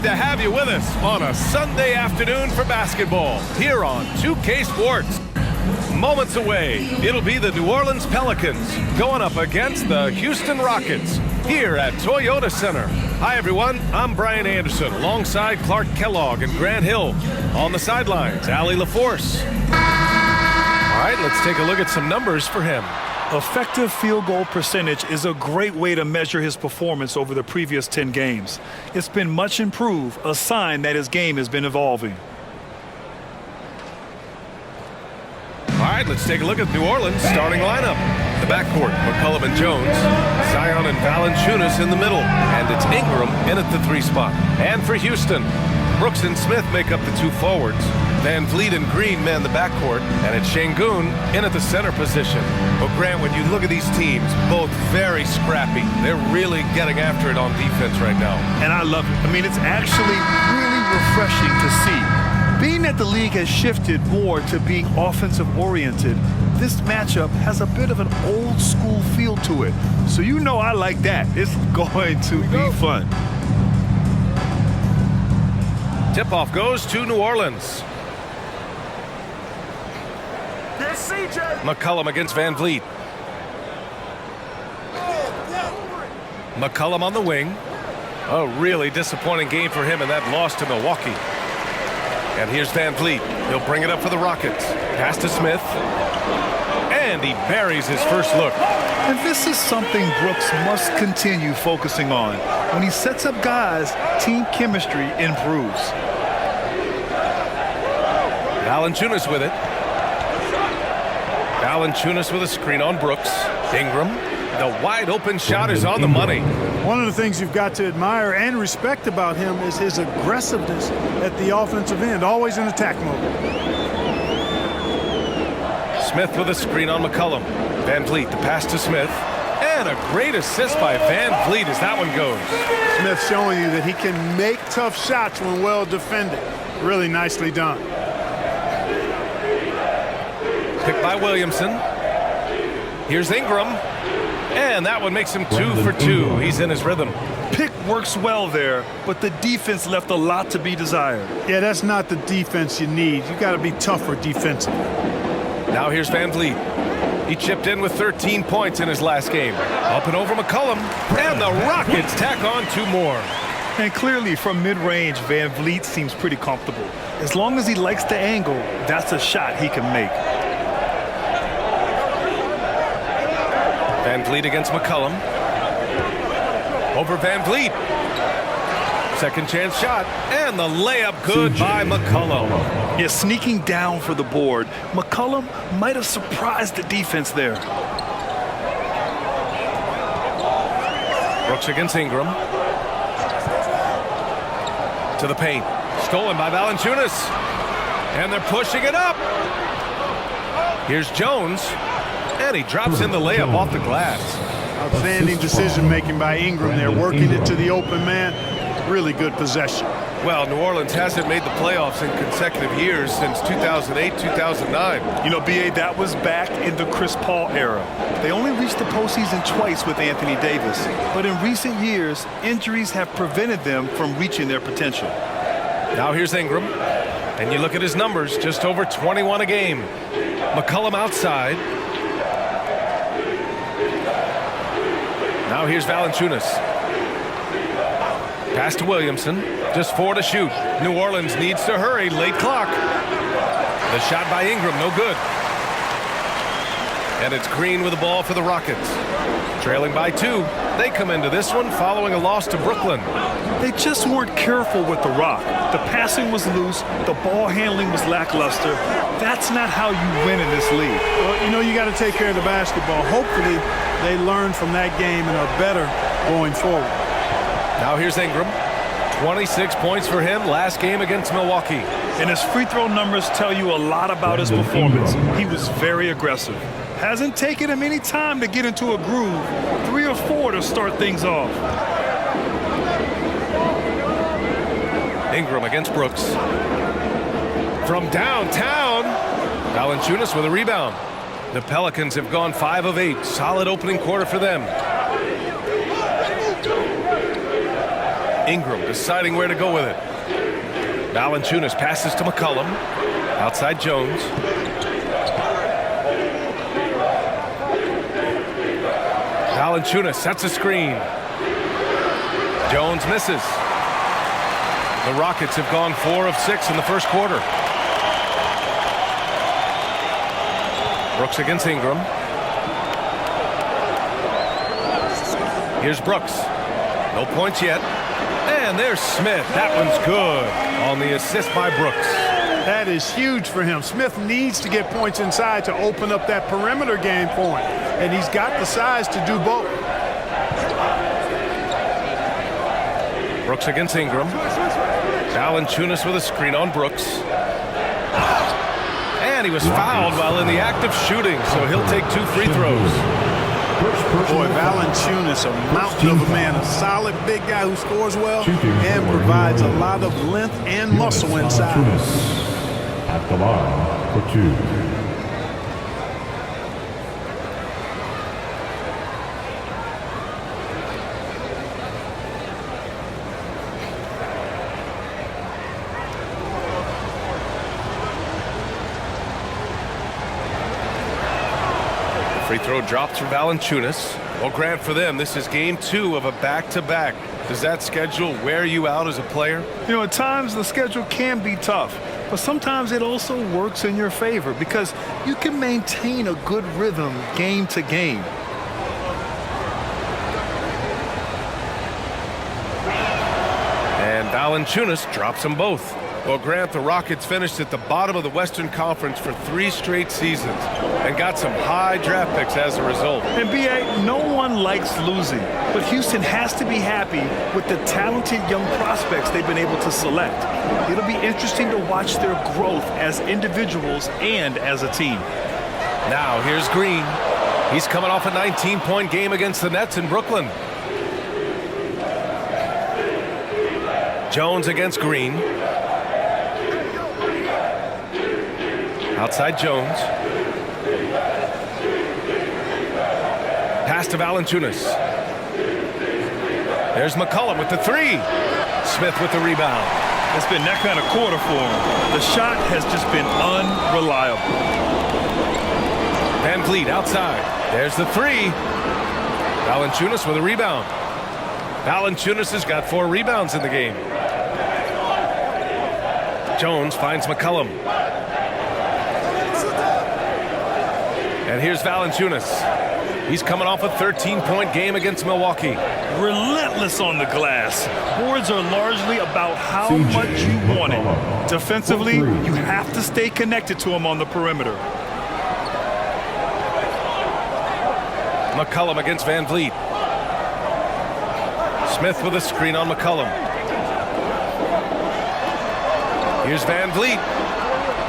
to have you with us on a Sunday afternoon for basketball here on 2K Sports. Moments away, it'll be the New Orleans Pelicans going up against the Houston Rockets here at Toyota Center. Hi, everyone. I'm Brian Anderson alongside Clark Kellogg and Grant Hill. On the sidelines, Allie LaForce. All right, let's take a look at some numbers for him. Effective field goal percentage is a great way to measure his performance over the previous 10 games. It's been much improved, a sign that his game has been evolving. All right, let's take a look at New Orleans' starting lineup. The backcourt, McCollum and Jones, Zion and Valanciunas in the middle, and it's Ingram in at the 3 spot. And for Houston, Brooks and Smith make up the 2 forwards. Van Vliet and Green man the backcourt, and it's Şengün in at the center position. Well, Grant, when you look at these teams, both very scrappy. They're really getting after it on defense right now. And I love it. I mean, it's actually really refreshing to see. Being that the league has shifted more to being offensive-oriented, this matchup has a bit of an old-school feel to it. So you know I like that. It's going to be fun. Tip-off goes to New Orleans. McCollum against Van Vliet. McCollum on the wing. A really disappointing game for him in that loss to Milwaukee. And here's Van Vliet. He'll bring it up for the Rockets. Pass to Smith. And he buries his first look. And this is something Brooks must continue focusing on. When he sets up guys, team chemistry improves. Valanciunas with it. Valanciunas with a screen on Brooks. Ingram. The wide open shot is on the money. One of the things you've got to admire and respect about him is his aggressiveness at the offensive end, always in attack mode. Smith with a screen on McCollum. Van Vliet, the pass to Smith. And a great assist by Van Vliet as that one goes. Smith showing you that he can make tough shots when well defended. Really nicely done. Picked by Williamson. Here's Ingram. And that one makes him 2 for 2. He's in his rhythm. Pick works well there, but the defense left a lot to be desired. Yeah, that's not the defense you need. You got to be tougher defensively. Now here's Van Vliet. He chipped in with 13 points in his last game. Up and over McCollum. And the Rockets tack on 2 more. And clearly from mid-range, Van Vliet seems pretty comfortable. As long as he likes the angle, that's a shot he can make. Van Vliet against McCollum. Over Van Vliet. Second chance shot. And the layup good by McCollum. Yeah, sneaking down for the board. McCollum might have surprised the defense there. Brooks against Ingram. To the paint. Stolen by Valanciunas. And they're pushing it up. Here's Jones. And he drops in the layup off the glass. Outstanding decision-making by Ingram there, working it to the open man. Really good possession. Well, New Orleans hasn't made the playoffs in consecutive years since 2008, 2009. You know, B.A., that was back in the Chris Paul era. They only reached the postseason twice with Anthony Davis. But in recent years, injuries have prevented them from reaching their potential. Now here's Ingram. And you look at his numbers, just over 21 a game. McCollum outside. Now here's Valanciunas. Pass to Williamson. Just 4 to shoot. New Orleans needs to hurry. Late clock. The shot by Ingram, no good. And it's Green with the ball for the Rockets. Trailing by 2. They come into this one following a loss to Brooklyn. They just weren't careful with the rock. The passing was loose. The ball handling was lackluster. That's not how you win in this league. Well, you know, you got to take care of the basketball. Hopefully, they learn from that game and are better going forward. Now here's Ingram. 26 points for him last game against Milwaukee. And his free throw numbers tell you a lot about his performance. He was very aggressive. Hasn't taken him any time to get into a groove. 3 or 4 to start things off. Ingram against Brooks. From downtown, Valanciunas with a rebound. The Pelicans have gone 5 of 8. Solid opening quarter for them. Ingram deciding where to go with it. Valanciunas passes to McCollum. Outside Jones. Valanciunas sets a screen. Jones misses. The Rockets have gone 4 of 6 in the first quarter. Brooks against Ingram. Here's Brooks. No points yet. And there's Smith. That one's good on the assist by Brooks. That is huge for him. Smith needs to get points inside to open up that perimeter game for him. And he's got the size to do both. Brooks against Ingram. Valanciunas with a screen on Brooks. And he was fouled while in the act of shooting, so he'll take 2 free throws. Boy, Valanciunas, a mountain of a man, a solid big guy who scores well and provides a lot of length and muscle inside. At the line for 2. Free throw drops for Valanciunas. Well, Grant, for them, this is game 2 of a back-to-back. Does that schedule wear you out as a player? You know, at times the schedule can be tough, but sometimes it also works in your favor because you can maintain a good rhythm game to game. And Valanciunas drops them both. Well, Grant, the Rockets finished at the bottom of the Western Conference for 3 straight seasons and got some high draft picks as a result. And B.A., no one likes losing, but Houston has to be happy with the talented young prospects they've been able to select. It'll be interesting to watch their growth as individuals and as a team. Now, here's Green. He's coming off a 19-point game against the Nets in Brooklyn. Jones against Green. Outside Jones. Pass to Valanciunas. There's McCollum with the 3. Smith with the rebound. It's been that kind of quarter for him. The shot has just been unreliable. Van Vliet outside. There's the 3. Valanciunas with a rebound. Valanciunas has got 4 rebounds in the game. Jones finds McCollum. And here's Valanciunas. He's coming off a 13-point game against Milwaukee. Relentless on the glass. Boards are largely about how much you want it. Defensively, you have to stay connected to him on the perimeter. McCollum against Van Vliet. Smith with a screen on McCollum. Here's Van Vliet.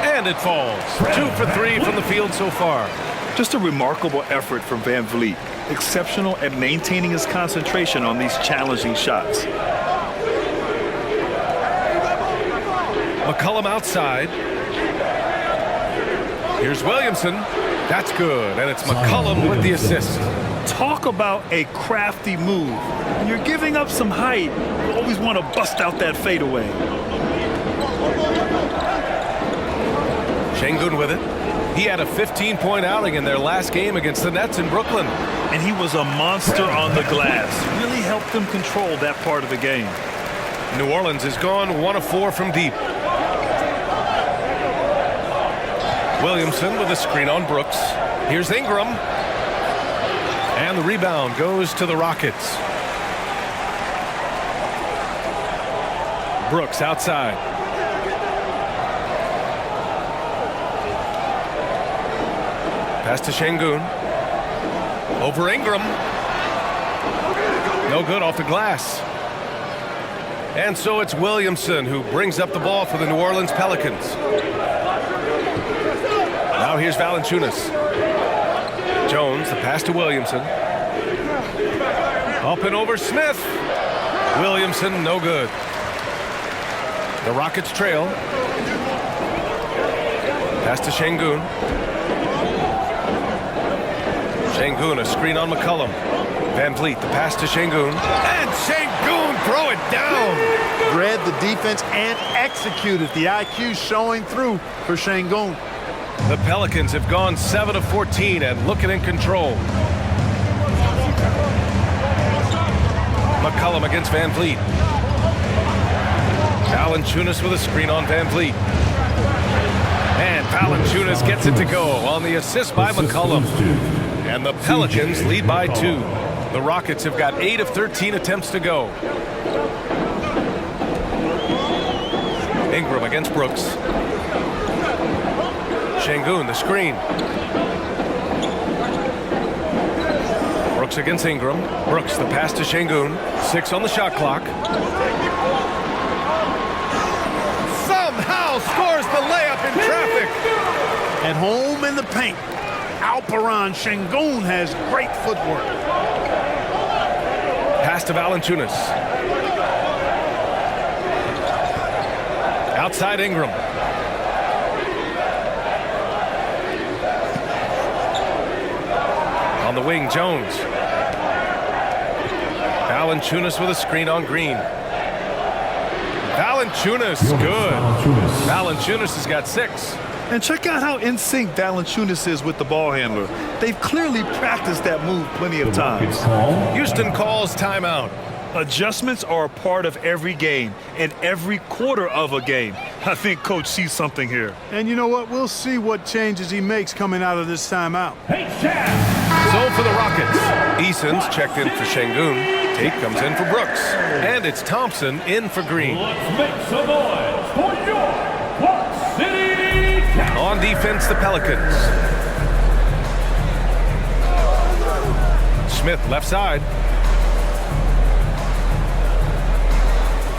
And it falls. 2 for 3 from the field so far. Just a remarkable effort from Van Vliet. Exceptional at maintaining his concentration on these challenging shots. McCollum outside. Here's Williamson. That's good. And it's McCollum with the assist. Talk about a crafty move. When you're giving up some height, you always want to bust out that fadeaway. Şengün with it. He had a 15-point outing in their last game against the Nets in Brooklyn. And he was a monster on the glass. Really helped them control that part of the game. New Orleans has gone 1 of 4 from deep. Williamson with a screen on Brooks. Here's Ingram. And the rebound goes to the Rockets. Brooks outside. Pass to Şengün. Over Ingram. No good off the glass. And so it's Williamson who brings up the ball for the New Orleans Pelicans. Now here's Valanciunas. Jones, the pass to Williamson. Up and over Smith. Williamson, no good. The Rockets trail. Pass to Şengün. Şengün, a screen on McCollum. Van Vliet, the pass to Şengün. And Şengün throw it down. Read the defense and executed. The IQ showing through for Şengün. The Pelicans have gone 7 of 14 and looking in control. McCollum against Van Vliet. Valanciunas with a screen on Van Vliet. And Valanciunas gets it to go on the assist by McCollum. And the Pelicans lead by 2. The Rockets have got 8 of 13 attempts to go. Ingram against Brooks. Şengün, the screen. Brooks against Ingram. Brooks, the pass to Şengün. 6 on the shot clock. Somehow scores the layup in traffic. At home in the paint. Alperen Şengün has great footwork. Pass to Valanciunas. Outside Ingram. On the wing, Jones. Valanciunas with a screen on Green. Valanciunas, good. Valanciunas has got 6. And check out how in sync Valanciunas is with the ball handler. They've clearly practiced that move plenty of times. Houston calls timeout. Adjustments are a part of every game and every quarter of a game. I think Coach sees something here. And you know what? We'll see what changes he makes coming out of this timeout. So for the Rockets, Eason's checked in for Şengün. Tate comes in for Brooks. And it's Thompson in for Green. Let's make some noise for your Rock City Cavs. On defense, the Pelicans. Smith left side.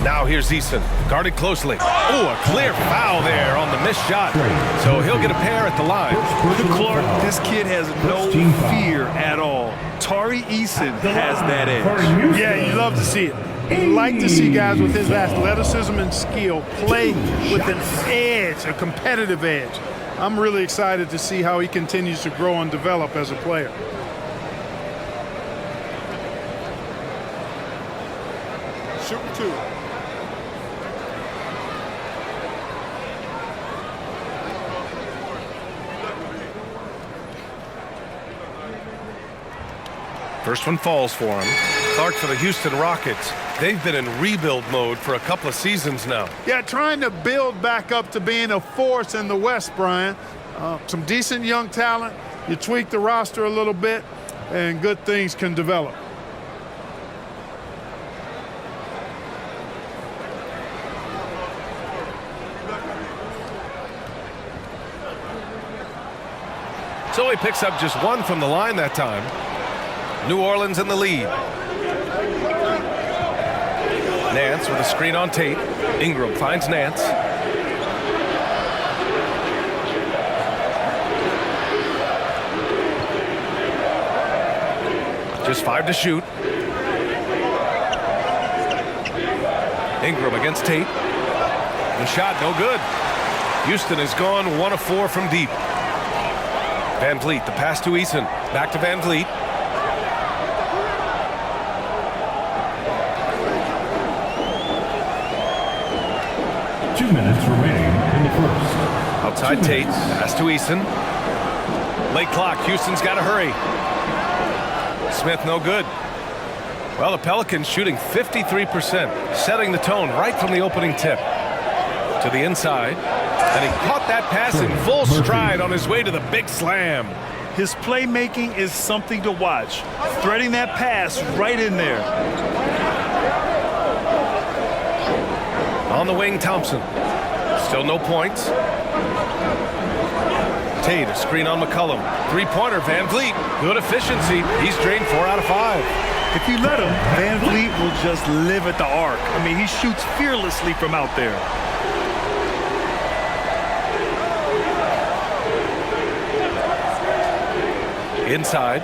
Now here's Eason, guarded closely. Oh, a clear foul there on the missed shot. So he'll get a pair at the line. Clark, this kid has no fear at all. Tari Eason has that edge. Yeah, you love to see it. You like to see guys with his athleticism and skill play with an edge, a competitive edge. I'm really excited to see how he continues to grow and develop as a player. Shooting 2. First one falls for him. Clark for the Houston Rockets. They've been in rebuild mode for a couple of seasons now. Yeah, trying to build back up to being a force in the West, Brian. Some decent young talent. You tweak the roster a little bit, and good things can develop. So he picks up just 1 from the line that time. New Orleans in the lead. Nance with a screen on Tate. Ingram finds Nance. Just 5 to shoot. Ingram against Tate. The shot no good. Houston has gone 1 of 4 from deep. Van Vliet, the pass to Eason. Back to Van Vliet. Minutes remaining in the first. Outside Tate, pass to Eason. Late clock, Houston's got to hurry. Smith no good. Well, the Pelicans shooting 53%, setting the tone right from the opening tip. To the inside, and he caught that pass in full stride on his way to the big slam. His playmaking is something to watch. Threading that pass right in there. On the wing, Thompson. Still no points. Tate, a screen on McCollum. 3-pointer, Van Vliet. Good efficiency. He's drained 4 out of 5. If you let him, Van Vliet will just live at the arc. I mean, he shoots fearlessly from out there. Inside.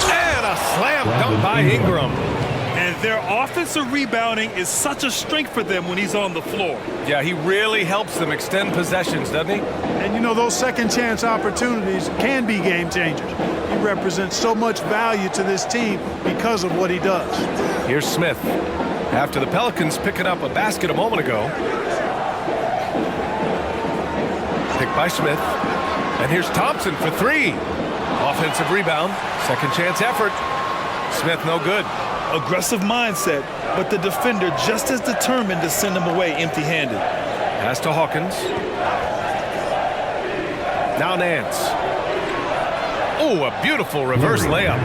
And a slam dunk by Ingram. And Their offensive rebounding is such a strength for them when he's on the floor. Yeah, he really helps them extend possessions, doesn't he? And you know, those second chance opportunities can be game changers. He represents so much value to this team because of what he does. Here's Smith. After the Pelicans picking up a basket a moment ago. Picked by Smith. And here's Thompson for three. Offensive rebound. Second chance effort. Smith no good. Aggressive mindset, but the defender just as determined to send him away empty-handed. Pass to Hawkins. Now Nance. Oh, a beautiful reverse layup.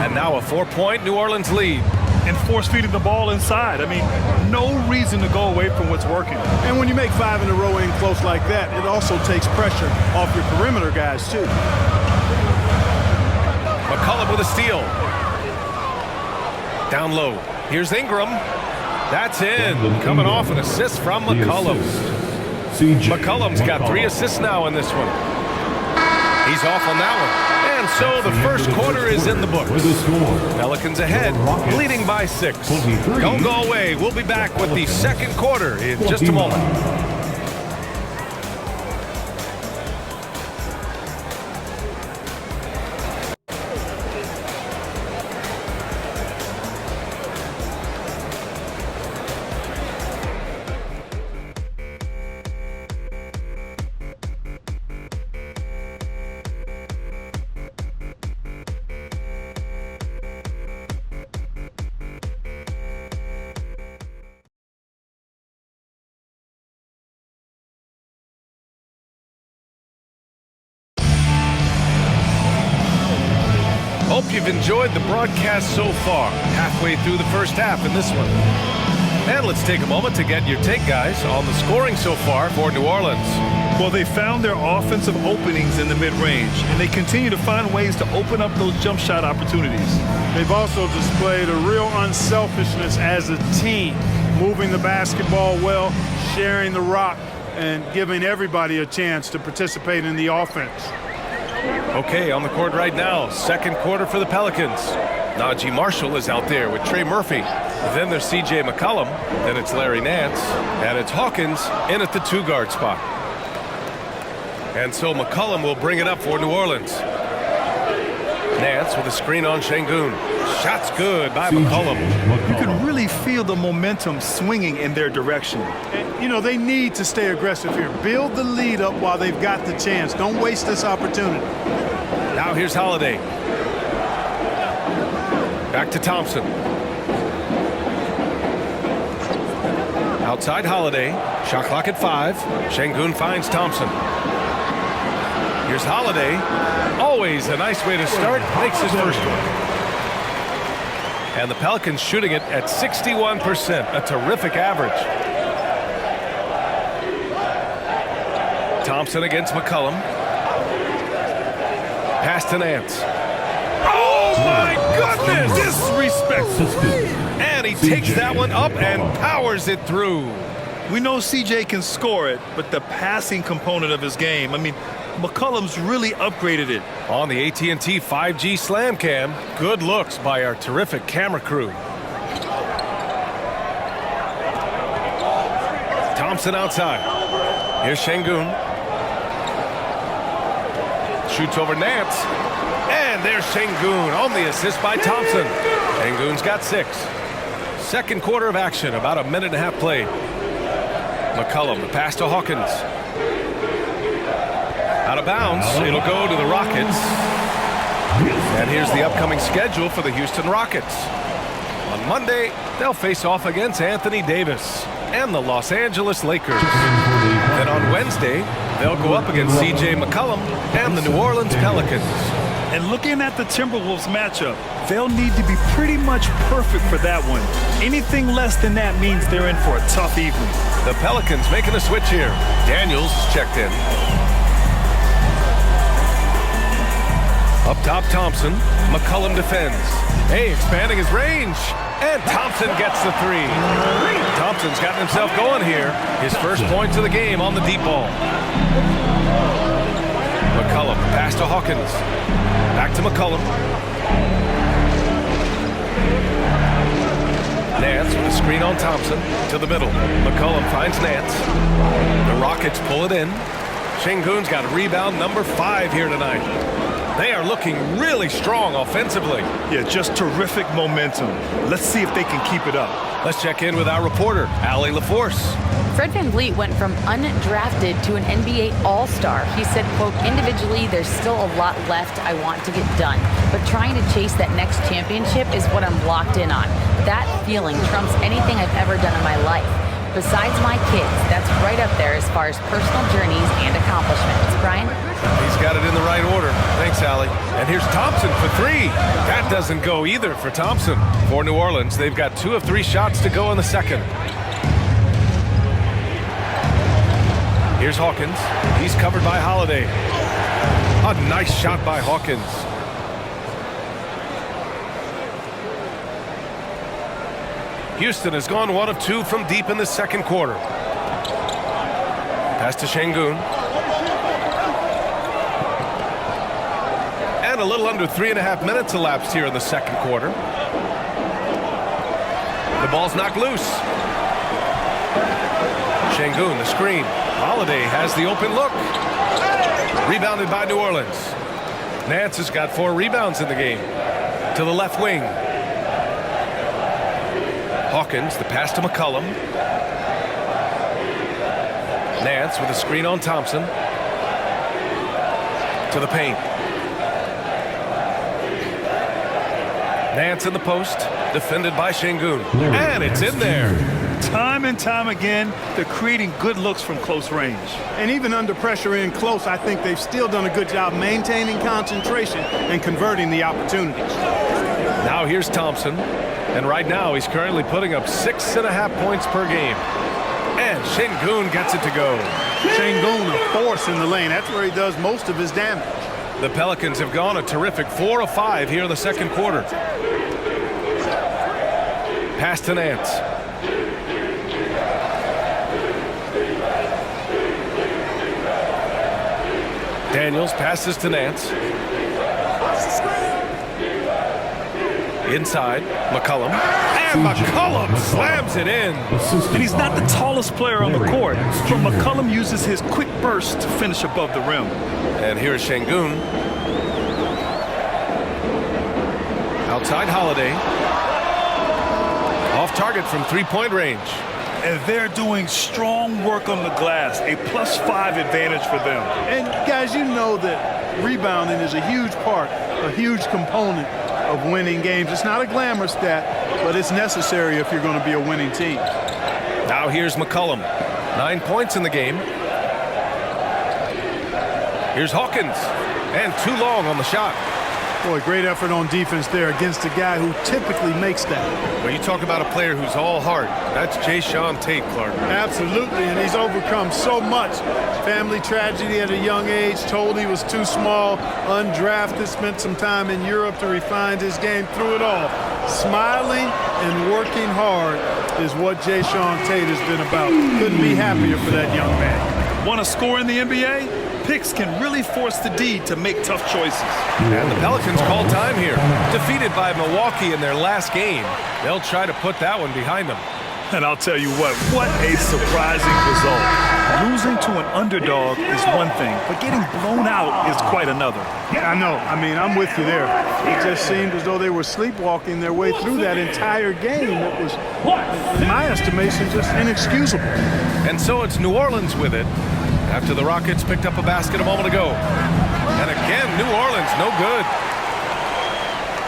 And now a 4-point New Orleans lead. And force-feeding the ball inside. I mean, no reason to go away from what's working. And when you make 5 in a row in close like that, it also takes pressure off your perimeter guys, too. McCollum with a steal. Down low. Here's Ingram. That's in. Coming off an assist from McCollum. McCollum's got 3 assists now in this one. He's off on that one. And so the first quarter is in the books. Pelicans ahead, leading by 6. Don't go away. We'll be back with the second quarter in just a moment. Hope you've enjoyed the broadcast so far. Halfway through the first half in this one. And let's take a moment to get your take, guys, on the scoring so far for New Orleans. Well, they found their offensive openings in the mid-range, and they continue to find ways to open up those jump shot opportunities. They've also displayed a real unselfishness as a team, moving the basketball well, sharing the rock, and giving everybody a chance to participate in the offense. Okay, on the court right now, second quarter for the Pelicans. Najee Marshall is out there with Trey Murphy. Then there's C.J. McCollum. Then it's Larry Nance. And it's Hawkins in at the 2-guard spot. And so McCollum will bring it up for New Orleans. Nance with a screen on Şengün. Shot's good by McCollum. You can really feel the momentum swinging in their direction. And, you know, they need to stay aggressive here. Build the lead up while they've got the chance. Don't waste this opportunity. Now here's Holiday. Back to Thompson. Outside Holiday. Shot clock at 5. Şengün finds Thompson. Here's Holiday. Always a nice way to start. Makes his first one. And the Pelicans shooting it at 61%. A terrific average. Thompson against McCollum. Pass to Nance. Oh my goodness! Disrespectful. And he takes that one up and powers it through. We know CJ can score it, but the passing component of his game, I mean, McCollum's really upgraded it. On the AT&T 5G Slam Cam, good looks by our terrific camera crew. Thompson outside. Here's Şengün. Shoots over Nance. And there's Şengün on the assist by Thompson. Şengün's got 6. Second quarter of action, about a minute and a half played. McCollum, the pass to Hawkins. Out of bounds, it'll go to the Rockets. And here's the upcoming schedule for the Houston Rockets. On Monday, they'll face off against Anthony Davis and the Los Angeles Lakers. Then on Wednesday, they'll go up against C.J. McCollum and the New Orleans Pelicans. And looking at the Timberwolves matchup, they'll need to be pretty much perfect for that one. Anything less than that means they're in for a tough evening. The Pelicans making a switch here. Daniels checked in. Up top, Thompson. McCollum defends. Hey, expanding his range. And Thompson gets the 3. Thompson's gotten himself going here. His first points of the game on the deep ball. McCollum, pass to Hawkins. Back to McCollum. Nance with a screen on Thompson to the middle. McCollum finds Nance. The Rockets pull it in. Şengün's got rebound number 5 here tonight. They are looking really strong offensively. Yeah, just terrific momentum. Let's see if they can keep it up. Let's check in with our reporter, Allie LaForce. Fred VanVleet went from undrafted to an NBA All-Star. He said, quote, individually, there's still a lot left I want to get done, but trying to chase that next championship is what I'm locked in on. That feeling trumps anything I've ever done in my life. Besides my kids, that's right up there as far as personal journeys and accomplishments. Brian? He's got it in the right order. Thanks, Allie. And here's Thompson for 3. That doesn't go either for Thompson. For New Orleans, they've got 2 of 3 shots to go in the second. Here's Hawkins. He's covered by Holiday. A nice shot by Hawkins. Houston has gone 1 of 2 from deep in the second quarter. Pass to Şengün. And a little under 3.5 minutes elapsed here in the second quarter. The ball's knocked loose. Şengün, the screen. Holiday has the open look. Rebounded by New Orleans. Nance has got 4 rebounds in the game. To the left wing. Hawkins, the pass to McCollum. Nance with a screen on Thompson. To the paint. Nance in the post, defended by Şengün. And it's in there. Time and time again, they're creating good looks from close range. And even under pressure in close, I think they've still done a good job maintaining concentration and converting the opportunities. Now here's Thompson. And right now, he's currently putting up 6.5 points per game. And Şengün gets it to go. Şengün, a force in the lane. That's where he does most of his damage. The Pelicans have gone a terrific 4 of 5 here in the second quarter. Pass to Nance. Daniels passes to Nance. Inside, McCollum. And McCollum slams it in. And he's not the tallest player on the court, but McCollum uses his quick burst to finish above the rim. And here's Şengün. Outside Holiday. Off target from 3-point range. And they're doing strong work on the glass, a +5 advantage for them. And guys, you know that rebounding is a huge part, a huge component of winning games. It's not a glamour stat, but it's necessary if you're going to be a winning team. Now here's McCollum. 9 points in the game. Here's Hawkins. And too long on the shot. Boy, great effort on defense there against a guy who typically makes that. When you talk about a player who's all heart, that's Jae'Sean Tate, Clark. Absolutely, and he's overcome so much. Family tragedy at a young age, told he was too small, undrafted, spent some time in Europe to refine his game. Through it all, smiling and working hard is what Jae'Sean Tate has been about. Couldn't be happier for that young man. Want to score in the NBA? Picks can really force the D to make tough choices. And the Pelicans call time here. Defeated by Milwaukee in their last game. They'll try to put that one behind them. And I'll tell you what a surprising result. Losing to an underdog is one thing, but getting blown out is quite another. I know. I mean, I'm with you there. It just seemed as though they were sleepwalking their way through that entire game. It was, in my estimation, just inexcusable. And so it's New Orleans with it, after the Rockets picked up a basket a moment ago. And again, New Orleans, no good.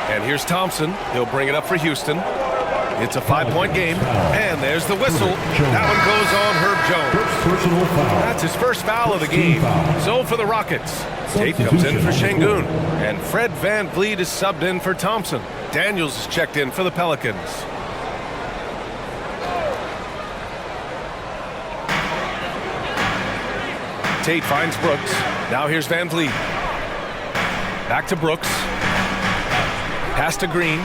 And here's Thompson. He'll bring it up for Houston. It's a 5-point game. And there's the whistle. That one goes on Herb Jones. That's his first foul of the game. So for the Rockets, Tate comes in for Şengün. And Fred VanVleet is subbed in for Thompson. Daniels is checked in for the Pelicans. Tate finds Brooks. Now here's VanVleet. Back to Brooks. Pass to Green.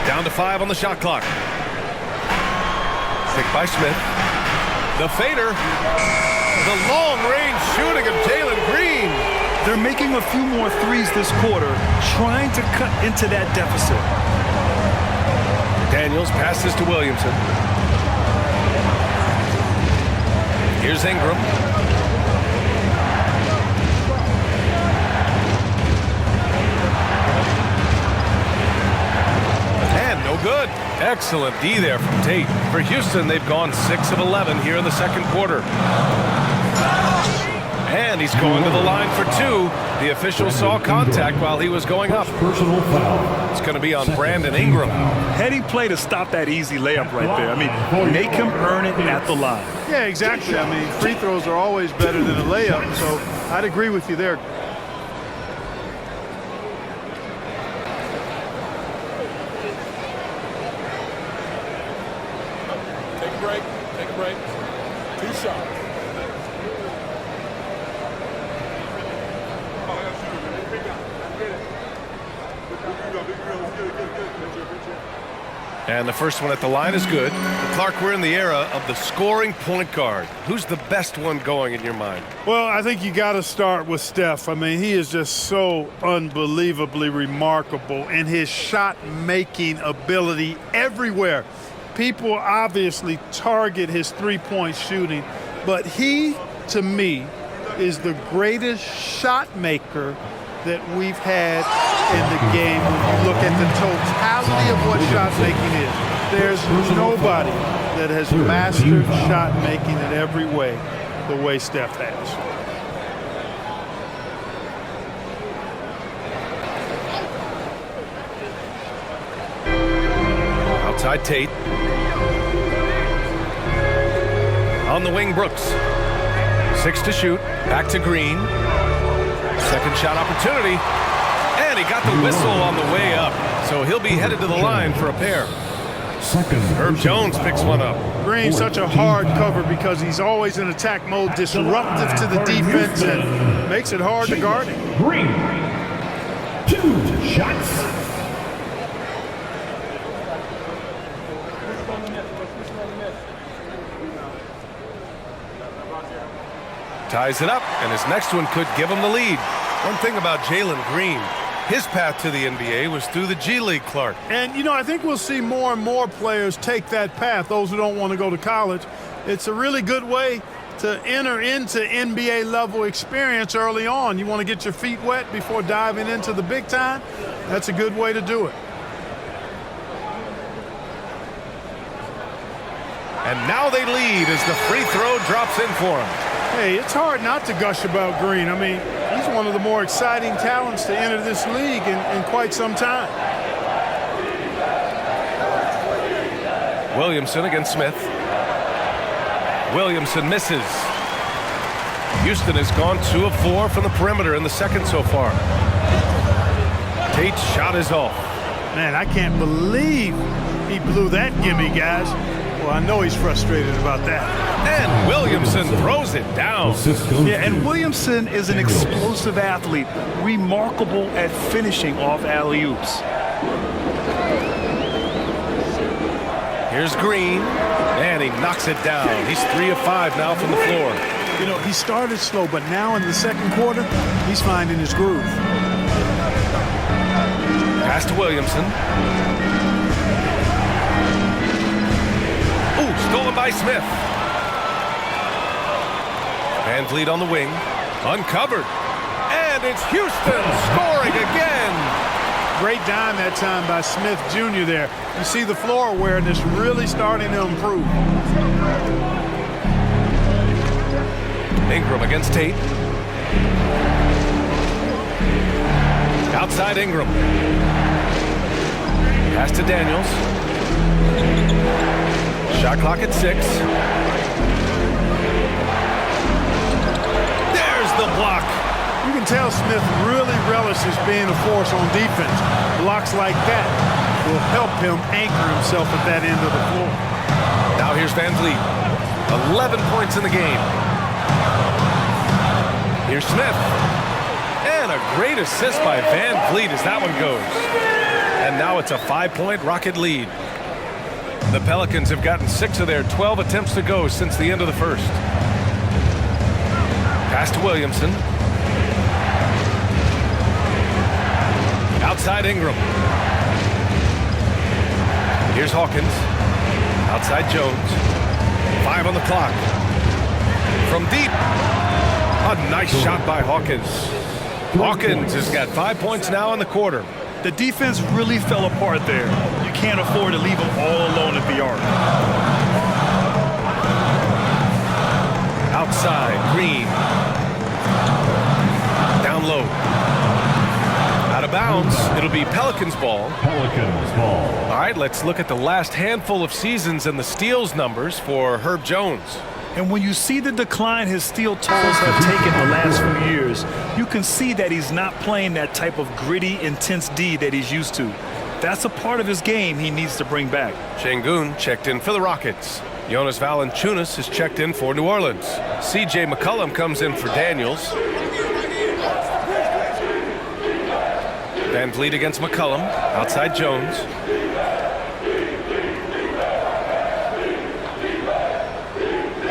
Down to 5 on the shot clock. Picked by Smith. The fader. The long-range shooting of Jalen Green. They're making a few more threes this quarter, trying to cut into that deficit. Daniels passes to Williamson. Here's Ingram. And no good. Excellent D there from Tate. For Houston, they've gone 6 of 11 here in the second quarter. And he's going to the line for 2. The official saw contact while he was going up. Personal foul. It's going to be on Brandon Ingram. Heady play to stop that easy layup right there. I mean, make him earn it at the line. Yeah, exactly. I mean, free throws are always better than a layup, so I'd agree with you there. Take a break. Take a break. 2 shots. And the first one at the line is good. Clark, we're in the era of the scoring point guard. Who's the best one going in your mind? Well, I think you got to start with Steph. I mean, he is just so unbelievably remarkable in his shot-making ability everywhere. People obviously target his three-point shooting, but he, to me, is the greatest shot maker that we've had in the game when you look at the totality of what shot making is. There's nobody that has mastered shot making in every way the way Steph has. Outside Tate. On the wing, Brooks. 6 to shoot. Back to Green. Second shot opportunity. And he got the whistle on the way up. So he'll be headed to the line for a pair. Herb Jones picks one up. Green's such a hard cover because he's always in attack mode, disruptive to the defense, and makes it hard to guard him. Green. 2 shots. Ties it up, and his next one could give him the lead. One thing about Jalen Green, his path to the NBA was through the G League, Clark. And, you know, I think we'll see more and more players take that path, those who don't want to go to college. It's a really good way to enter into NBA level experience early on. You want to get your feet wet before diving into the big time? That's a good way to do it. And now they lead as the free throw drops in for him. Hey, it's hard not to gush about Green. I mean, he's one of the more exciting talents to enter this league in quite some time. Williamson against Smith. Williamson misses. Houston has gone 2 of 4 from the perimeter in the second so far. Tate's shot is off. Man, I can't believe he blew that gimme, guys. Well, I know he's frustrated about that. And Williamson throws it down. Yeah, and Williamson is an explosive athlete, remarkable at finishing off alley-oops. Here's Green, and he knocks it down. He's 3 of 5 now from the floor. You know, he started slow, but now in the second quarter, he's finding his groove. Pass to Williamson. Ooh, stolen by Smith. Van Vliet on the wing, uncovered. And it's Houston scoring again. Great dime that time by Smith Jr. there. You see the floor awareness really starting to improve. Ingram against Tate. Outside Ingram. Pass to Daniels. Shot clock at 6. There's the block. You can tell Smith really relishes being a force on defense. Blocks like that will help him anchor himself at that end of the floor. Now here's Van Vliet. 11 points in the game. Here's Smith. And a great assist by Van Vliet as that one goes. And now it's a 5-point Rocket lead. The Pelicans have gotten 6 of their 12 attempts to go since the end of the first. Pass to Williamson. Outside Ingram. Here's Hawkins. Outside Jones. 5 on the clock. From deep. A nice shot by Hawkins. Hawkins has got 5 points now in the quarter. The defense really fell apart there. You can't afford to leave them all alone at the arc. Outside, Green. Down low. Out of bounds. It'll be Pelicans ball. Pelicans ball. All right, let's look at the last handful of seasons and the steals numbers for Herb Jones. And when you see the decline his steal totals have taken the last few years, you can see that he's not playing that type of gritty, intense D that he's used to. That's a part of his game he needs to bring back. Şengün checked in for the Rockets. Jonas Valanciunas has checked in for New Orleans. C.J. McCollum comes in for Daniels. Van Vliet against McCollum. Outside Jones.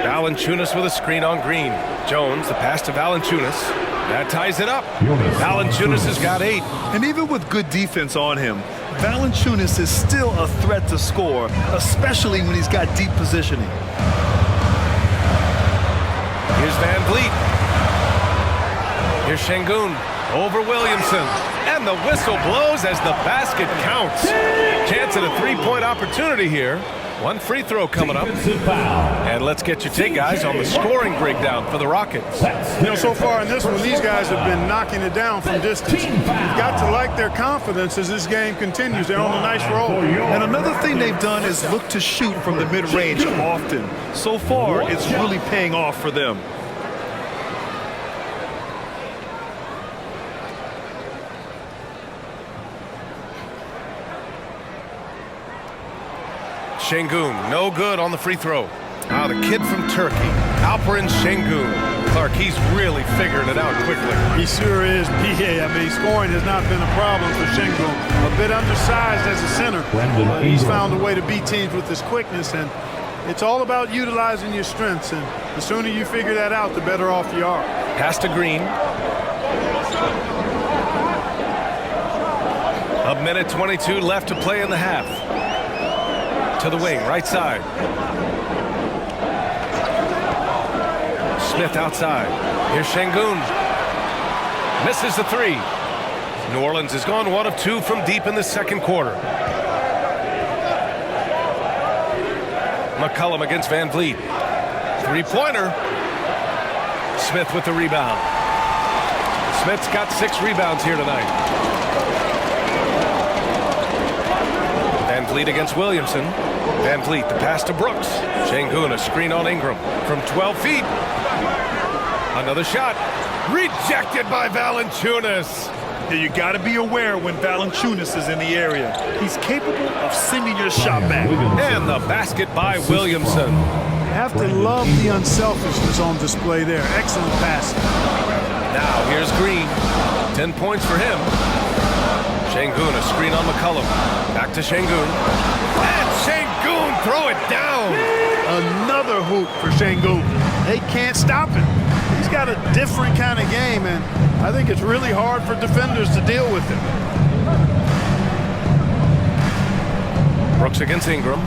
Valanciunas with a screen on Green. Jones, the pass to Valanciunas. That ties it up. Valanciunas has got 8. And even with good defense on him, Valanciunas is still a threat to score, especially when he's got deep positioning. Here's Van Vliet. Here's Şengün over Williamson. And the whistle blows as the basket counts. Chance at a 3-point opportunity here. 1 free throw coming up. And let's get your take, guys, on the scoring breakdown for the Rockets. You know, so far in this one, these guys have been knocking it down from distance. You've got to like their confidence as this game continues. They're on a nice roll. And another thing they've done is look to shoot from the mid-range often. So far, it's really paying off for them. Şengün, no good on the free throw. The kid from Turkey, Alperen Şengün. Clark, he's really figuring it out quickly. He sure is, PA. I mean, scoring has not been a problem for Şengün. A bit undersized as a center. He's found a way to beat teams with his quickness, and it's all about utilizing your strengths. And the sooner you figure that out, the better off you are. Pass to Green. A minute 22 left to play in the half. To the wing, right side. Smith outside. Here's Şengün. Misses the 3. New Orleans has gone 1 of 2 from deep in the second quarter. McCollum against Van Vliet. 3-pointer. Smith with the rebound. Smith's got 6 rebounds here tonight. Van Vliet against Williamson. Van Vliet, the pass to Brooks. Şengün, a screen on Ingram from 12 feet. Another shot. Rejected by Valanciunas. You got to be aware when Valanciunas is in the area. He's capable of sending your shot back. And the basket by Williamson. Have to love the unselfishness on display there. Excellent passing. Now here's Green. 10 points for him. Şengün, a screen on McCollum. Back to Şengün. And Şengün, throw it down. Another hoop for Şengün. They can't stop it. He's got a different kind of game, and I think it's really hard for defenders to deal with him. Brooks against Ingram.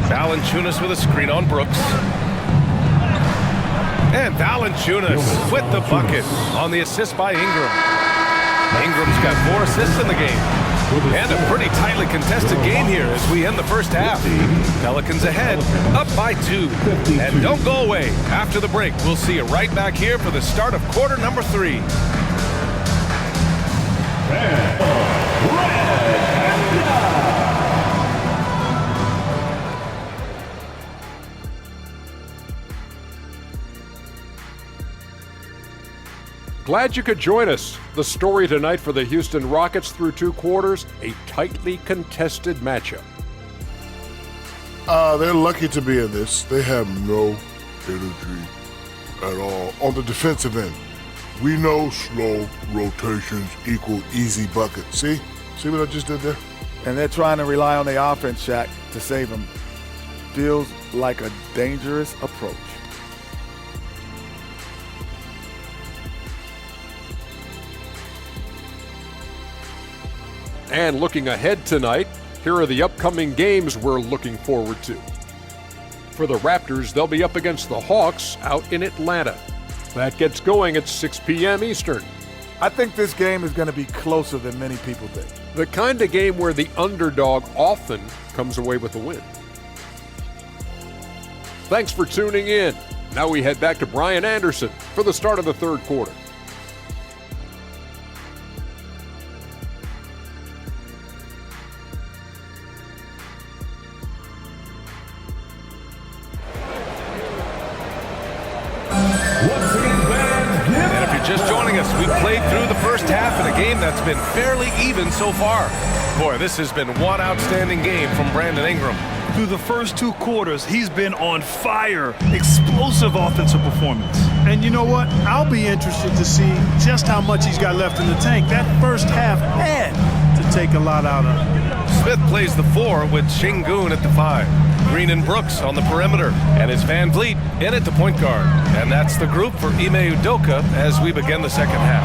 Valanciunas with a screen on Brooks. And Valanciunas with the bucket on the assist by Ingram. Ingram's got 4 assists in the game. And a pretty tightly contested game here as we end the first half. Pelicans ahead, up by 2. And don't go away. After the break, we'll see you right back here for the start of quarter number 3. Glad you could join us. The story tonight for the Houston Rockets through 2 quarters, a tightly contested matchup. They're lucky to be in this. They have no energy at all. On the defensive end, we know slow rotations equal easy buckets. See what I just did there? And they're trying to rely on the offense, Shaq, to save them. Feels like a dangerous approach. And looking ahead tonight, here are the upcoming games we're looking forward to. For the Raptors, they'll be up against the Hawks out in Atlanta. That gets going at 6 p.m. Eastern. I think this game is going to be closer than many people think. The kind of game where the underdog often comes away with the win. Thanks for tuning in. Now we head back to Brian Anderson for the start of the third quarter. And if you're just joining us, we played through the first half in a game that's been fairly even so far. Boy, this has been one outstanding game from Brandon Ingram. Through the first 2 quarters, he's been on fire. Explosive offensive performance. And you know what? I'll be interested to see just how much he's got left in the tank. That first half had to take a lot out of him. Smith plays the 4 with Şengün at the 5. Green and Brooks on the perimeter, and it's Van Vliet in at the point guard. And that's the group for Ime Udoka as we begin the second half.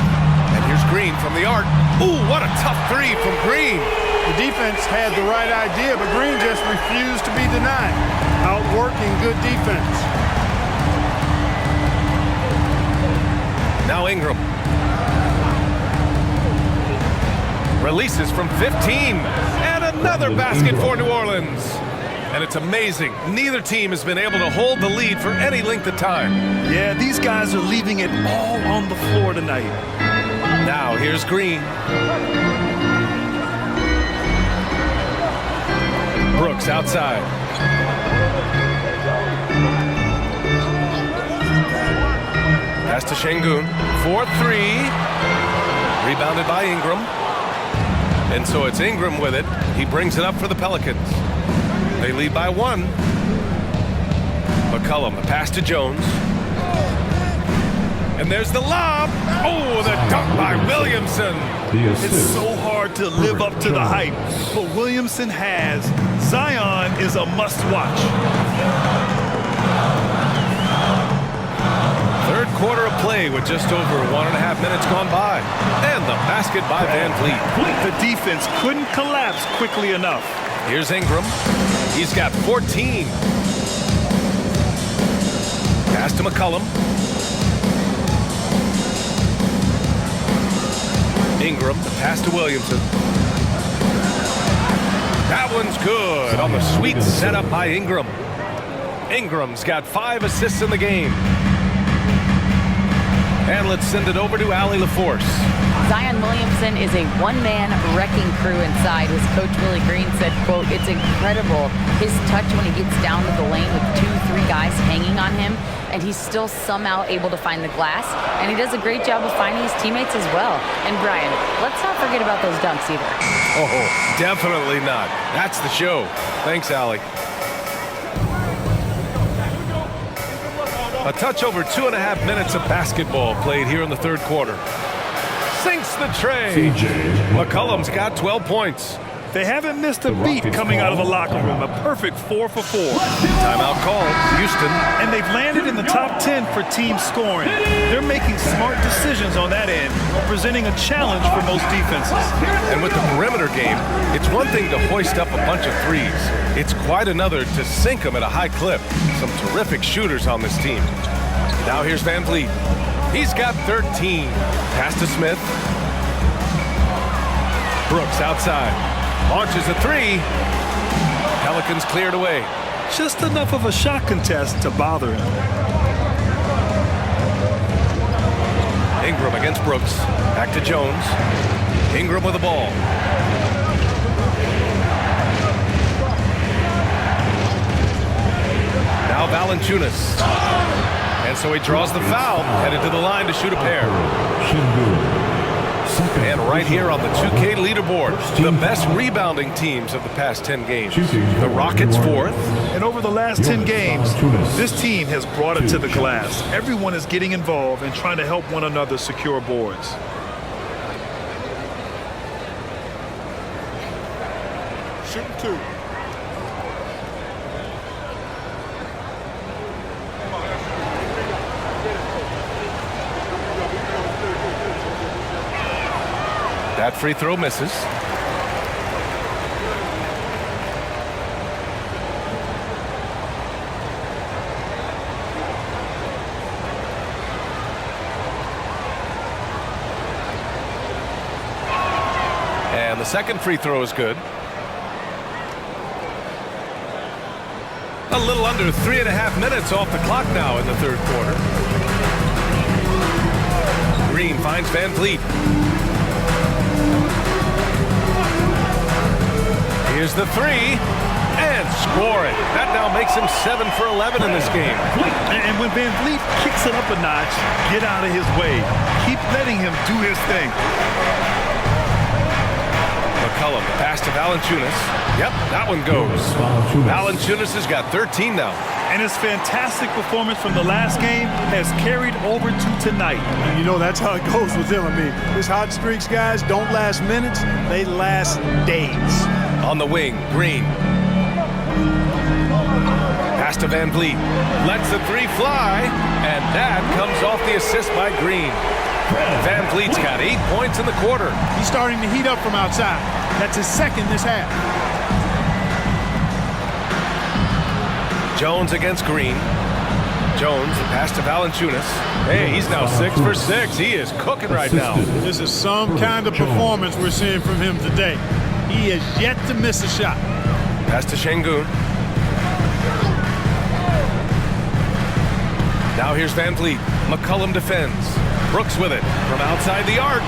And here's Green from the arc. Ooh, what a tough 3 from Green. The defense had the right idea, but Green just refused to be denied. Outworking good defense. Now Ingram. Releases from 15. And another basket for New Orleans. And it's amazing. Neither team has been able to hold the lead for any length of time. Yeah, these guys are leaving it all on the floor tonight. Now here's Green. Brooks outside. Pass to Şengün. 4-3. Rebounded by Ingram. And so it's Ingram with it. He brings it up for the Pelicans. They lead by 1. McCollum, the pass to Jones. And there's the lob. Oh, the dunk by Williamson. It's so hard to live up to the hype, but Williamson has. Zion is a must-watch. Third quarter of play with just over 1.5 minutes gone by. And the basket by Van Vliet. The defense couldn't collapse quickly enough. Here's Ingram. He's got 14. Pass to McCollum. Ingram, the pass to Williamson. That one's good on the sweet setup by Ingram. Ingram's got 5 assists in the game. And let's send it over to Allie LaForce. Zion Williamson is a one-man wrecking crew inside. His coach Willie Green said, quote, "It's incredible his touch when he gets down to the lane with 2-3 guys hanging on him, and he's still somehow able to find the glass, and he does a great job of finding his teammates as well." And Brian, let's not forget about those dunks either. Oh, definitely not. That's the show. Thanks, Allie. A touch over 2.5 minutes of basketball played here in the third quarter. Sinks the tray. McCollum's got 12 points. They haven't missed a beat coming out of the locker room. A perfect 4 for 4. Timeout called. Houston. And they've landed in the top 10 for team scoring. They're making smart decisions on that end, presenting a challenge for most defenses. And with the perimeter game, it's one thing to hoist up a bunch of threes. It's quite another to sink them at a high clip. Some terrific shooters on this team. Now here's Van Vliet. He's got 13. Pass to Smith. Brooks outside. Launches a 3. Pelicans cleared away. Just enough of a shot contest to bother him. Ingram against Brooks. Back to Jones. Ingram with the ball. Now Valanciunas. And so he draws the foul, headed to the line to shoot a pair. And right here on the 2K leaderboard, the best rebounding teams of the past 10 games. The Rockets 4th. And over the last 10 games, this team has brought it to the glass. Everyone is getting involved and trying to help one another secure boards. Shoot 2. That free throw misses. the second free throw is good. A little under 3.5 minutes off the clock now in the third quarter. Green finds Van Vliet. Here's the three, and score it. That now makes him 7 for 11 in this game. And when Van Vliet kicks it up a notch, get out of his way. Keep letting him do his thing. McCollum, pass to Valanciunas. Yep, that one goes. Valanciunas has got 13 now. And his fantastic performance from the last game has carried over to tonight. And you know, that's how it goes with him. I mean, his hot streaks, guys, don't last minutes. They last days. On the wing, Green. Pass to Van Vliet. Lets the three fly, and that comes off the assist by Green. Van Vliet's got 8 points in the quarter. He's starting to heat up from outside. That's his second this half. Jones against Green. Jones, the pass to Valanciunas. Hey, he's now 6 for 6. He is cooking right now. This is some kind of performance we're seeing from him today. He has yet to miss a shot. Pass to Şengün. Now here's Van Vliet. McCollum defends. Brooks with it from outside the arc.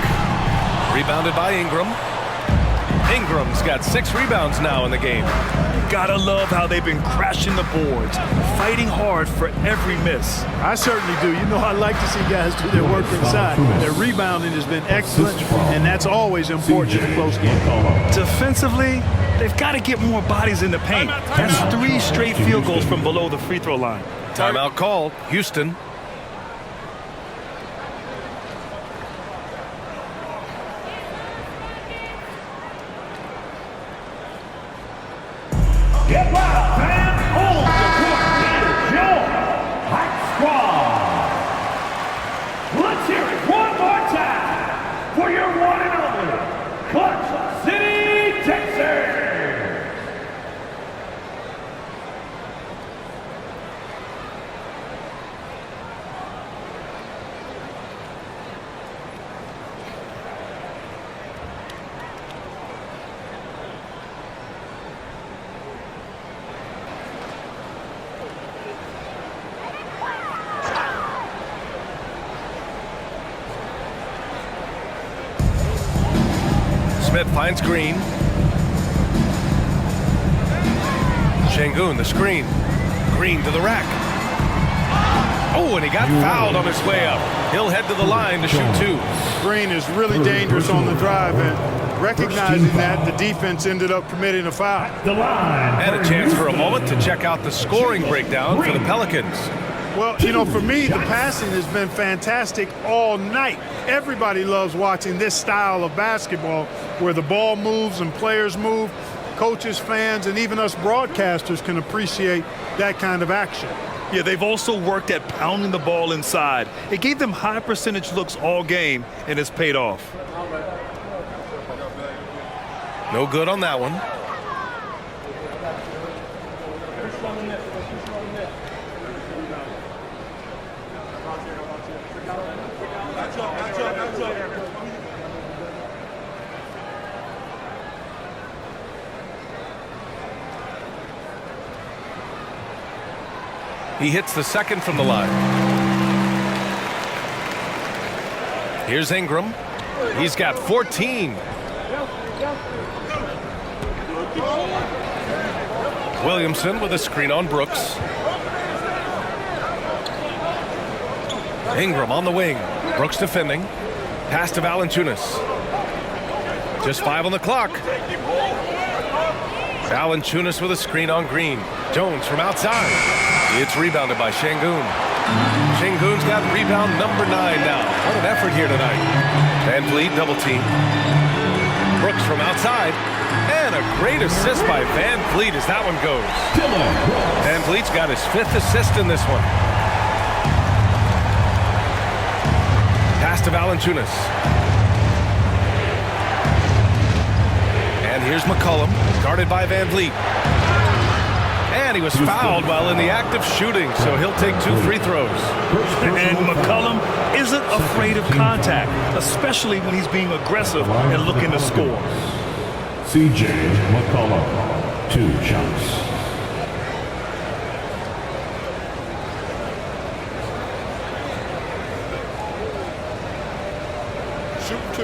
Rebounded by Ingram. Ingram's got 6 rebounds now in the game. Gotta love how they've been crashing the boards, fighting hard for every miss. I certainly do. You know, I like to see guys do their work inside. Their rebounding has been excellent, and that's always important in a close game. Defensively, they've got to get more bodies in the paint. That's 3 straight field goals from below the free throw line. Timeout called. Houston. Get loud, fans! On the court, your hot squad. Let's hear it one more time for your one and only Clutch City, Texas. Smith finds Green. Şengün, the screen. Green to the rack. Oh, and he got fouled on his way up. He'll head to the line to shoot 2. Green is really dangerous on the drive, and recognizing that, the defense ended up committing a foul. The line. And a chance for a moment to check out the scoring breakdown for the Pelicans. Well, you know, for me, the passing has been fantastic all night. Everybody loves watching this style of basketball where the ball moves and players move. Coaches, fans, and even us broadcasters can appreciate that kind of action. Yeah, they've also worked at pounding the ball inside. It gave them high percentage looks all game, and it's paid off. No good on that one. He hits the second from the line. Here's Ingram. He's got 14. Williamson with a screen on Brooks. Ingram on the wing. Brooks defending. Pass to Valanciunas. Just 5 on the clock. Valanciunas with a screen on Green. Jones from outside. It's rebounded by Şengün. Şengün's got rebound number 9 now. What an effort here tonight. Van Vliet double team. Brooks from outside. And a great assist by Van Vliet as that one goes. Van Vliet's got his 5th assist in this one. Pass to Valanciunas. And here's McCollum, guarded by Van Vliet. And he was fouled while in the act of shooting, so he'll take 2 free throws. And McCollum isn't afraid of contact, especially when he's being aggressive and looking to score. CJ McCollum, 2 shots. Shoot 2.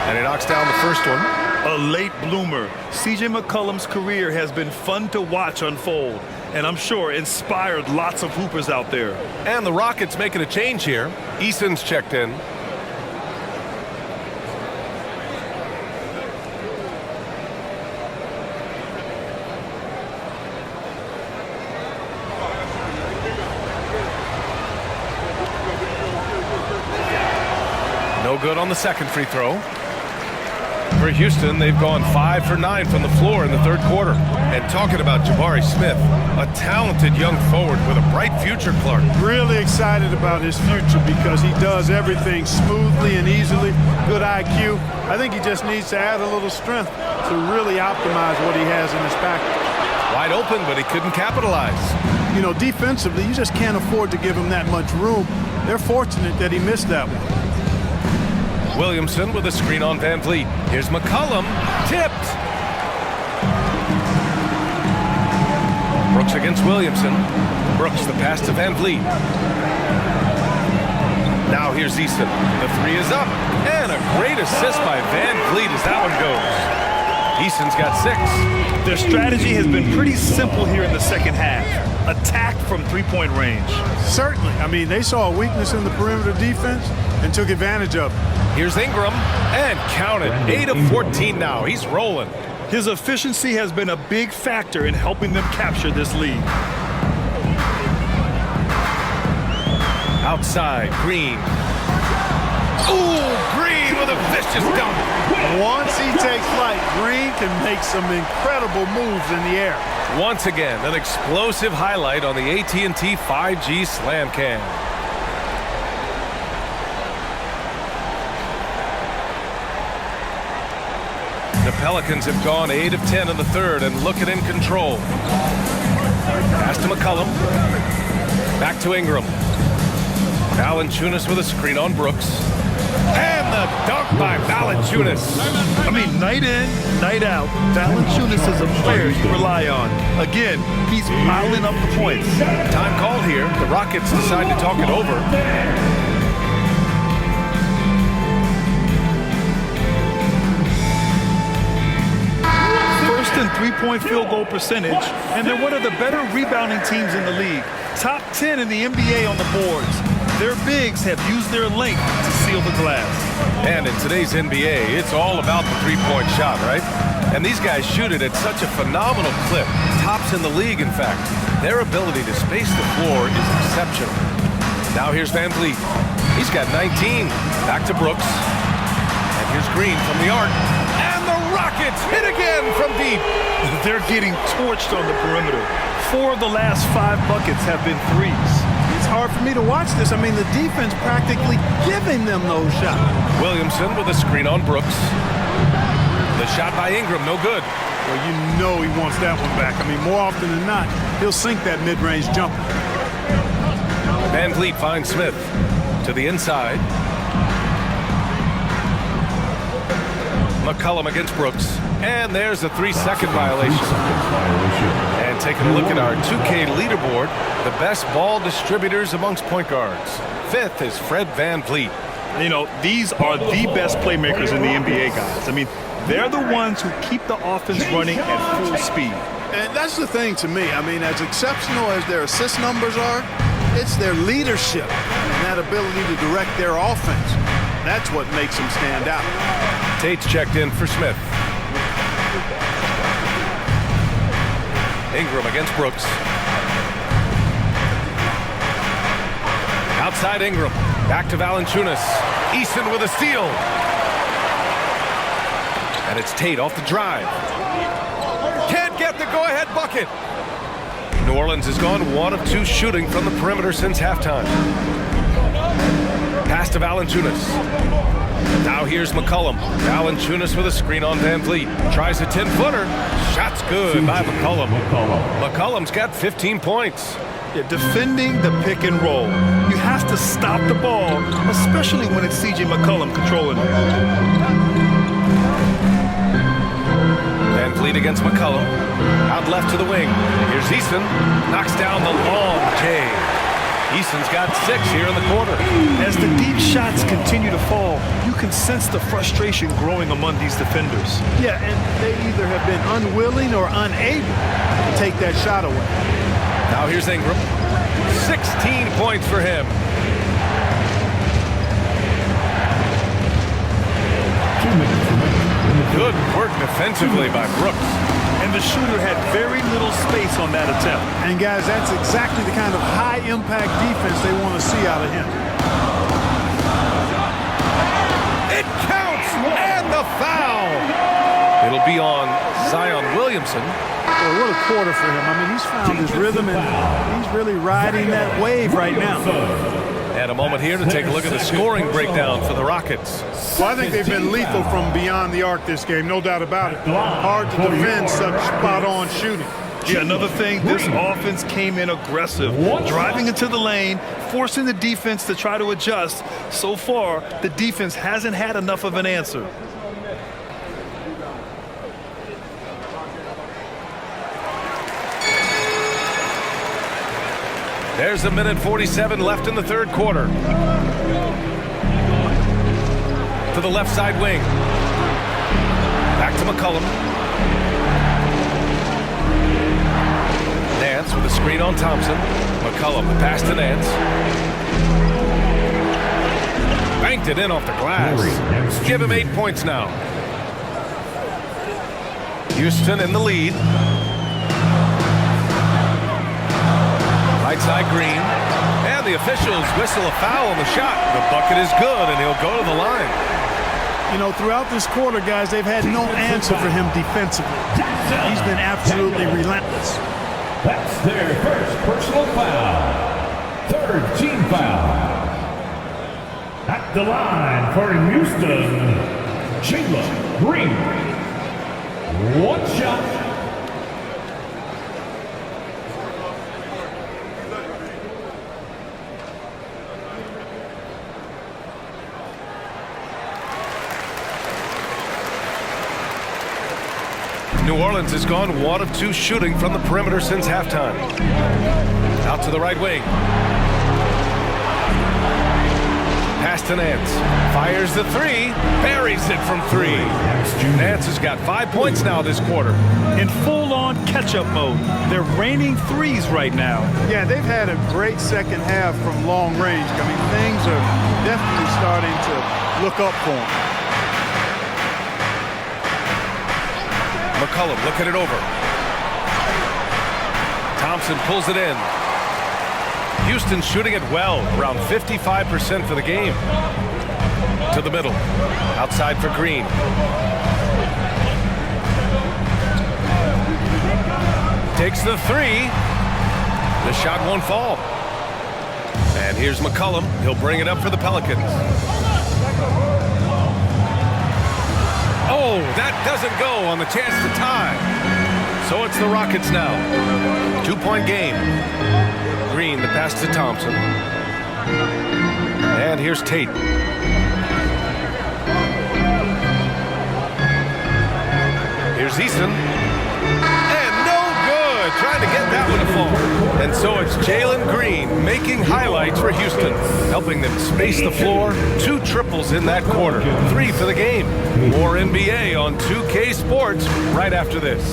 And he knocks down the first one. A late bloomer. CJ McCollum's career has been fun to watch unfold, and I'm sure inspired lots of hoopers out there. And the Rockets making a change here. Eason's checked in. No good on the second free throw. For Houston, they've gone 5 for 9 from the floor in the third quarter. And talking about Jabari Smith, a talented young forward with a bright future, Clark. Really excited about his future because he does everything smoothly and easily. Good IQ. I think he just needs to add a little strength to really optimize what he has in his package. Wide open, but he couldn't capitalize. You know, defensively, you just can't afford to give him that much room. They're fortunate that he missed that one. Williamson with a screen on Van Vliet. Here's McCollum, tipped. Brooks against Williamson. Brooks the pass to Van Vliet. Now here's Easton. The 3 is up. And a great assist by Van Vliet as that one goes. Easton's got 6. Their strategy has been pretty simple here in the second half. Attack from three-point range. Certainly. I mean, they saw a weakness in the perimeter defense and took advantage of it. Here's Ingram, and count it, 8 of 14 now. He's rolling. His efficiency has been a big factor in helping them capture this lead. Outside, Green. Ooh, Green with a vicious dunk. Once he takes flight, Green can make some incredible moves in the air. Once again, an explosive highlight on the AT&T 5G Slam Cam. The Pelicans have gone 8 of 10 in the third and looking in control. Pass to McCollum. Back to Ingram. Valanciunas with a screen on Brooks. And the dunk by Valanciunas. I mean, night in, night out, Valanciunas is a player you rely on. Again, he's piling up the points. Time called here. The Rockets decide to talk it over. And three-point field goal percentage, and they're one of the better rebounding teams in the league. Top 10 in the NBA on the boards. Their bigs have used their length to seal the glass. And in today's NBA, it's all about the three-point shot, right? And these guys shoot it at such a phenomenal clip. Tops in the league, in fact. Their ability to space the floor is exceptional. Now here's Van Vliet. He's got 19. Back to Brooks. And here's Green from the arc. Rockets hit again from deep. They're getting torched on the perimeter. 4 of the last 5 buckets have been threes. It's hard for me to watch this. I mean, the defense practically giving them those shots. Williamson with a screen on Brooks. The shot by Ingram, no good. Well, you know he wants that one back. I mean, more often than not, he'll sink that mid-range jumper. Van Vliet finds Smith to the inside. McCollum against Brooks. And there's a 3-second violation. And taking a look at our 2K leaderboard, the best ball distributors amongst point guards. 5th is Fred Van Vliet. You know, these are the best playmakers in the NBA, guys. I mean, they're the ones who keep the offense running at full speed. And that's the thing to me. I mean, as exceptional as their assist numbers are, it's their leadership and that ability to direct their offense. That's what makes them stand out. Tate's checked in for Smith. Ingram against Brooks. Outside Ingram. Back to Valanciunas. Easton with a steal. And it's Tate off the drive. Can't get the go-ahead bucket. New Orleans has gone 1 of 2 shooting from the perimeter since halftime. Pass to Valanciunas. Now here's McCollum. Valanciunas with a screen on Van Vliet. Tries a 10-footer. Shot's good by McCollum. McCollum's got 15 points. Yeah, defending the pick and roll. You have to stop the ball, especially when it's C.J. McCollum controlling it. Van Vliet against McCullum. Out left to the wing. Here's Eason. Knocks down the long J. Eason's got 6 here in the quarter. As the deep shots continue to fall, you can sense the frustration growing among these defenders. Yeah, and they either have been unwilling or unable to take that shot away. Now here's Ingram. 16 points for him. Good work defensively by Brooks. And the shooter had very little space on that attempt. And guys, that's exactly the kind of high-impact defense they want to see out of him. It counts, and the foul. It'll be on Zion Williamson. Boy, what a quarter for him. I mean, he's found his rhythm, and he's really riding that wave right now. And a moment here to take a look at the scoring breakdown for the Rockets. Well, I think they've been lethal from beyond the arc this game, no doubt about it. Hard to defend such spot-on shooting. Yeah, another thing, this offense came in aggressive, driving into the lane, forcing the defense to try to adjust. So far, the defense hasn't had enough of an answer. There's a minute 47 left in the third quarter. To the left side wing. Back to McCullum. Nance with a screen on Thompson. McCullum, the pass to Nance. Banked it in off the glass. Give him 8 points now. Houston in the lead. Right side Green. And the officials whistle a foul on the shot. The bucket is good, and he'll go to the line. You know, throughout this quarter, guys, they've had no answer for him defensively. He's been absolutely relentless. That's their first personal foul. Third team foul. At the line for Houston, Jalen Green. One shot. New Orleans has gone 1 of 2 shooting from the perimeter since halftime. Out to the right wing. Pass to Nance. Fires the 3. Buries it from 3. Nance has got 5 points now this quarter. In full-on catch-up mode. They're raining threes right now. Yeah, they've had a great second half from long range. I mean, things are definitely starting to look up for them. McCullum looking it over. Thompson pulls it in. Houston shooting it well, around 55% for the game. To the middle. Outside for Green. Takes the 3. The shot won't fall. And here's McCullum. He'll bring it up for the Pelicans. Oh, that doesn't go on the chance to tie. So it's the Rockets now. 2-point game. Green, the pass to Thompson. And here's Tate. Here's Eason. And no good. Trying to get that one to fall. And so it's Jalen Green making highlights for Houston, helping them space the floor. 2 triples in that quarter. 3 for the game. More NBA on 2K Sports right after this.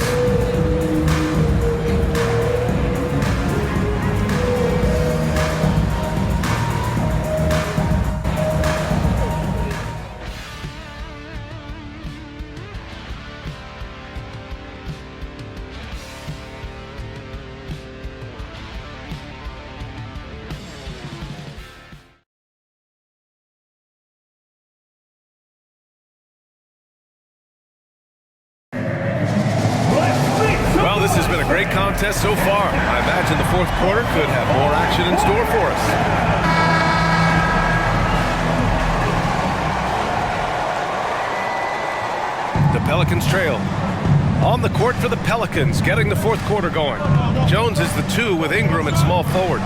This has been a great contest so far. I imagine the fourth quarter could have more action in store for us. The Pelicans trail. On On the court for the Pelicans, getting the fourth quarter going. Jones is the 2 with Ingram at small forward.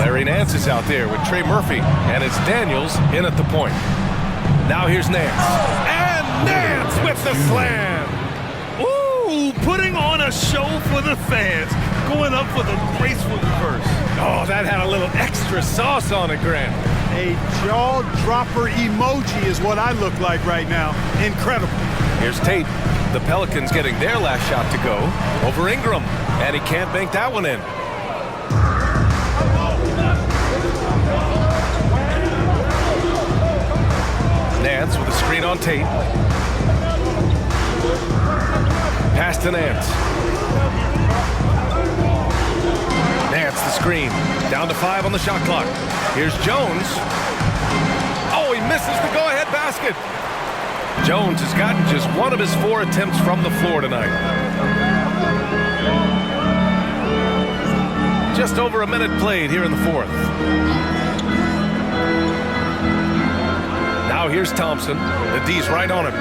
Larry Nance is out there with Trey Murphy, and it's Daniels in at the point. Now here's Nance. And Nance with the slam! Ooh, putting on a show for the fans. Going up for the graceful reverse. Oh, that had a little extra sauce on it, Grant. A jaw-dropper emoji is what I look like right now. Incredible. Here's Tate. The Pelicans getting their last shot to go over Ingram, and he can't bank that one in. Nance with a screen on Tate. Pass to Nance. Nance the screen. Down to 5 on the shot clock. Here's Jones. Oh, he misses the go-ahead basket. Jones has gotten just one of his 4 attempts from the floor tonight. Just over a minute played here in the fourth. Now here's Thompson. The D's right on him.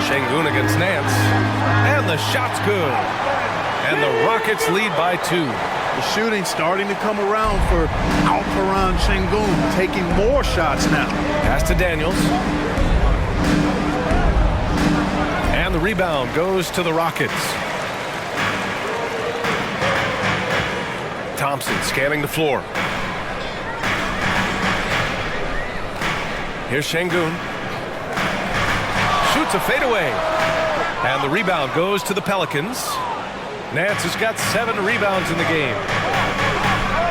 Şengün against Nance. And the shot's good. And the Rockets lead by 2. The shooting starting to come around for Alperen Şengün, taking more shots now. Pass to Daniels. And the rebound goes to the Rockets. Thompson scanning the floor. Here's Şengün. Shoots a fadeaway. And the rebound goes to the Pelicans. Nance has got 7 rebounds in the game.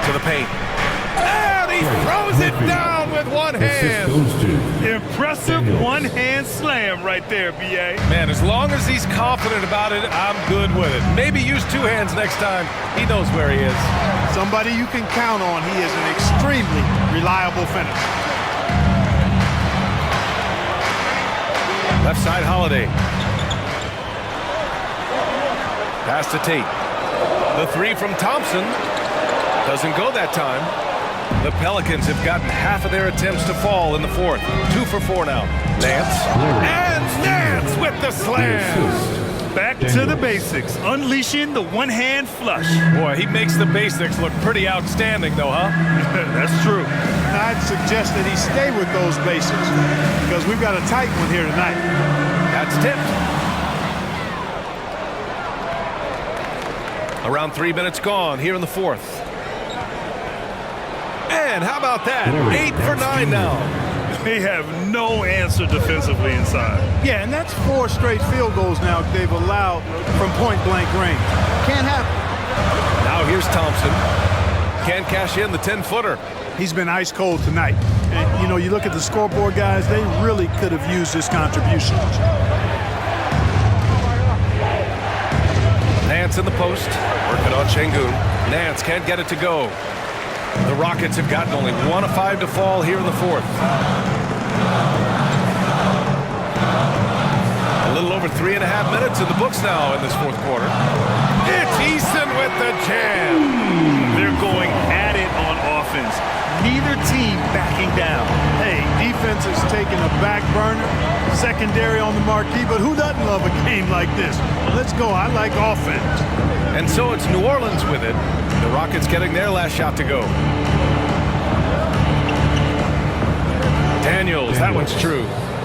To the paint. And he throws it down with one hand. Impressive one-hand slam right there, B.A. Man, as long as he's confident about it, I'm good with it. Maybe use 2 hands next time. He knows where he is. Somebody you can count on. He is an extremely reliable finisher. Left side, Holiday. Pass to Tate. The 3 from Thompson doesn't go that time. The Pelicans have gotten half of their attempts to fall in the fourth. 2 for 4 now. Nance. And Nance with the slam. Back to the basics, unleashing the one-hand flush. Boy, he makes the basics look pretty outstanding, though, huh? That's true. I'd suggest that he stay with those basics because we've got a tight one here tonight. That's tipped. Around 3 minutes gone here in the fourth. And how about that? 8 for 9 now. They have no answer defensively inside. Yeah, and that's 4 straight field goals now they've allowed from point-blank range. Can't happen. Now here's Thompson. Can't cash in the 10-footer. He's been ice cold tonight. And, you know, you look at the scoreboard, guys, they really could have used his contribution. Nance in the post, working on Şengün. Nance can't get it to go. The Rockets have gotten only 1 of 5 to fall here in the fourth. A little over 3.5 minutes in the books now in this fourth quarter. It's Eason with the jam. They're going at it on offense. Neither team backing down. Hey, defense is taking a back burner, secondary on the marquee, but who doesn't love a game like this? Let's go. I like offense. And so it's New Orleans with it. The Rockets getting their last shot to go. Daniels, that one's true.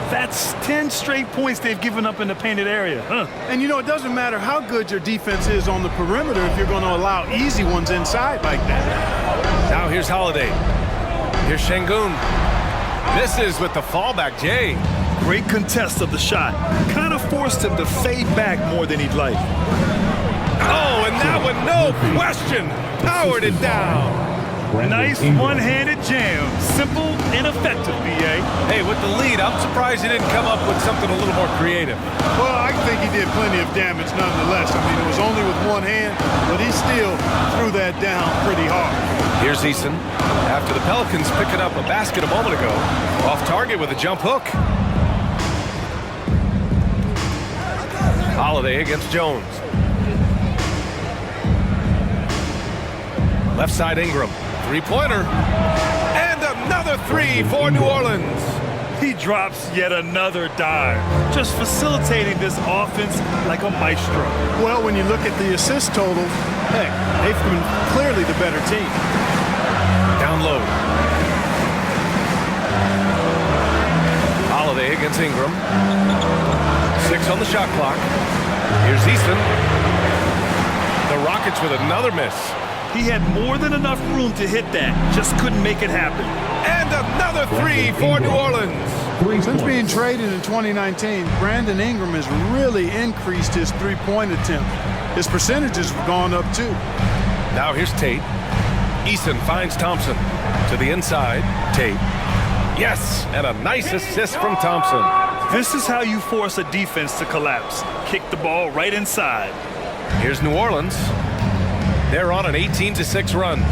That's 10 straight points they've given up in the painted area. And you know, it doesn't matter how good your defense is on the perimeter if you're going to allow easy ones inside like that. Now here's Holiday. Here's Şengün. Misses with the fallback, Jay. Great contest of the shot. Kind of forced him to fade back more than he'd like. Oh, and that one, no question, powered it down. Nice one-handed jam. Simple and effective, B.A. Hey, with the lead, I'm surprised he didn't come up with something a little more creative. Well, I think he did plenty of damage nonetheless. I mean, it was only with one hand, but he still threw that down pretty hard. Here's Eason. After the Pelicans picking up a basket a moment ago, off target with a jump hook. Holiday against Jones. Left side Ingram. 3-pointer. And another 3 for New Orleans. He drops yet another dime, just facilitating this offense like a maestro. Well, when you look at the assist totals, heck, they've been clearly the better team. Down low. Holiday against Ingram. 6 on the shot clock. Here's Easton. The Rockets with another miss. He had more than enough room to hit that, just couldn't make it happen. And another 3 for New Orleans. Since being traded in 2019, Brandon Ingram has really increased his three-point attempt. His percentages have gone up too. Now here's Tate. Eason finds Thompson. To the inside, Tate. Yes, and a nice assist from Thompson. This is how you force a defense to collapse. Kick the ball right inside. Here's New Orleans. They're on an 18-6 run.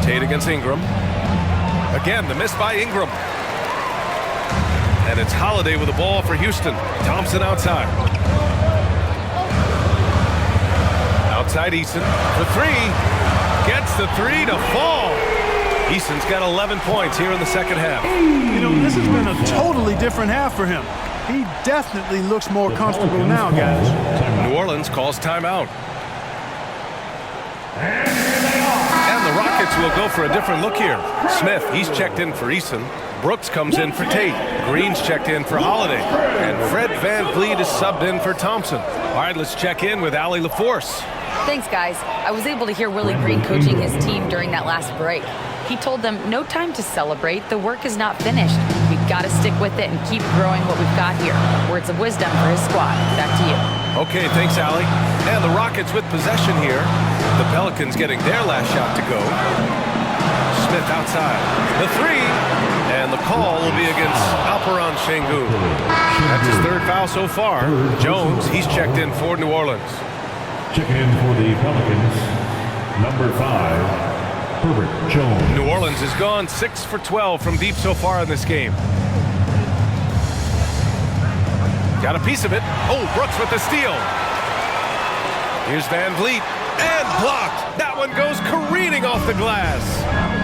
Tate against Ingram. Again, the miss by Ingram. And it's Holiday with the ball for Houston. Thompson outside. Outside Eason for 3. Gets the 3 to fall. Eason's got 11 points here in the second half. You know, this has been a totally different half for him. He definitely looks more comfortable now, guys. New Orleans calls timeout. And the Rockets will go for a different look here. Smith, he's checked in for Eason. Brooks comes in for Tate. Green's checked in for Holiday. And Fred VanVleet is subbed in for Thompson. All right, let's check in with Allie LaForce. Thanks, guys. I was able to hear Willie Green coaching his team during that last break. He told them, no time to celebrate. The work is not finished. We've got to stick with it and keep growing what we've got here. Words of wisdom for his squad. Back to you. Okay, thanks, Allie. And the Rockets with possession here. The Pelicans getting their last shot to go. Smith outside. The 3. And the call will be against Alperon Şengün. That's his 3rd foul so far. Jones, he's checked in for New Orleans. Checking in for the Pelicans, number 5, Herbert Jones. New Orleans has gone 6 for 12 from deep so far in this game. Got a piece of it. Oh, Brooks with the steal. Here's VanVleet. And blocked. That one goes careening off the glass.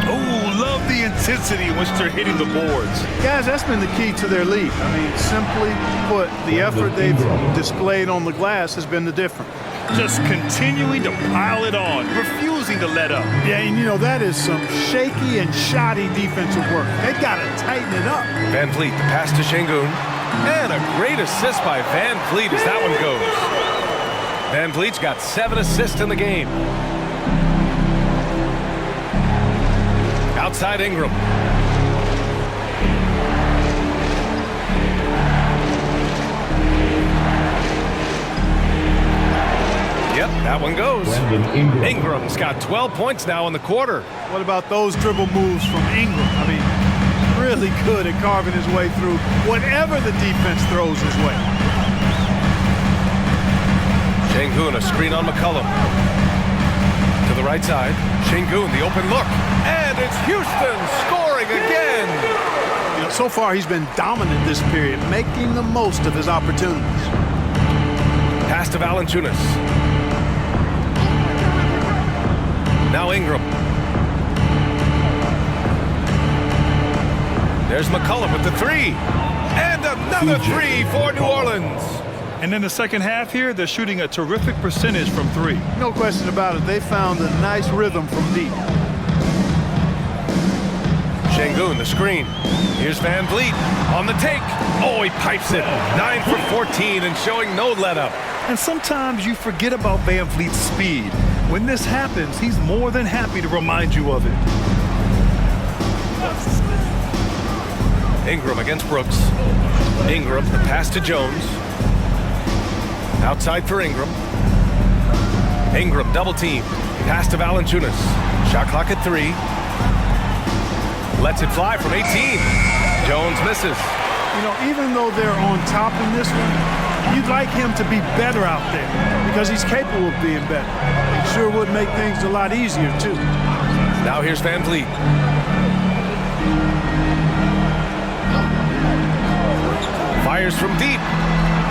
Oh, love the intensity in which they're hitting the boards. Guys, that's been the key to their lead. I mean, simply put, the effort they've displayed on the glass has been the difference. Just continuing to pile it on, refusing to let up. Yeah, and you know, that is some shaky and shoddy defensive work. They've got to tighten it up. VanVleet, the pass to Şengün. And a great assist by VanVleet as that one goes. VanVleet's got 7 assists in the game. Outside Ingram. Yep, that one goes. Ingram's got 12 points now in the quarter. What about those dribble moves from Ingram? I mean, really good at carving his way through whatever the defense throws his way. Şengün, a screen on McCollum. To the right side. Şengün, the open look. And it's Houston scoring again. You know, so far he's been dominant this period, making the most of his opportunities. Pass to Valanciunas. Now Ingram. There's McCollum with the 3. And another 3 for New Orleans. And in the second half here, they're shooting a terrific percentage from 3. No question about it. They found a nice rhythm from deep. Şengün, the screen. Here's VanVleet on the take. Oh, he pipes it. 9 for 14 and showing no let-up. And sometimes you forget about VanVleet's speed. When this happens, he's more than happy to remind you of it. Ingram against Brooks. Ingram, the pass to Jones. Outside for Ingram. Ingram, double team. Pass to Valanciunas. Shot clock at 3. Lets it fly from 18. Jones misses. You know, even though they're on top in this one, you'd like him to be better out there because he's capable of being better. It sure would make things a lot easier, too. Now here's VanVleet. Fires from deep.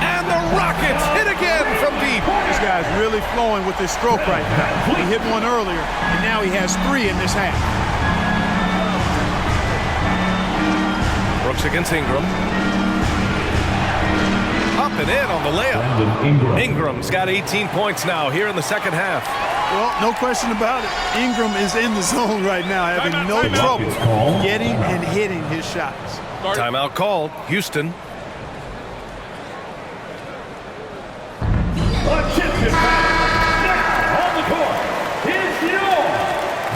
And the Rockets hit again from deep. This guy's really flowing with his stroke right now. He hit one earlier, and now he has 3 in this half. Brooks against Ingram. Up and in on the layup. Ingram's got 18 points now here in the second half. Well, no question about it. Ingram is in the zone right now, having no trouble getting and hitting his shots. Timeout called. Houston. Championship battle. Now on the court is your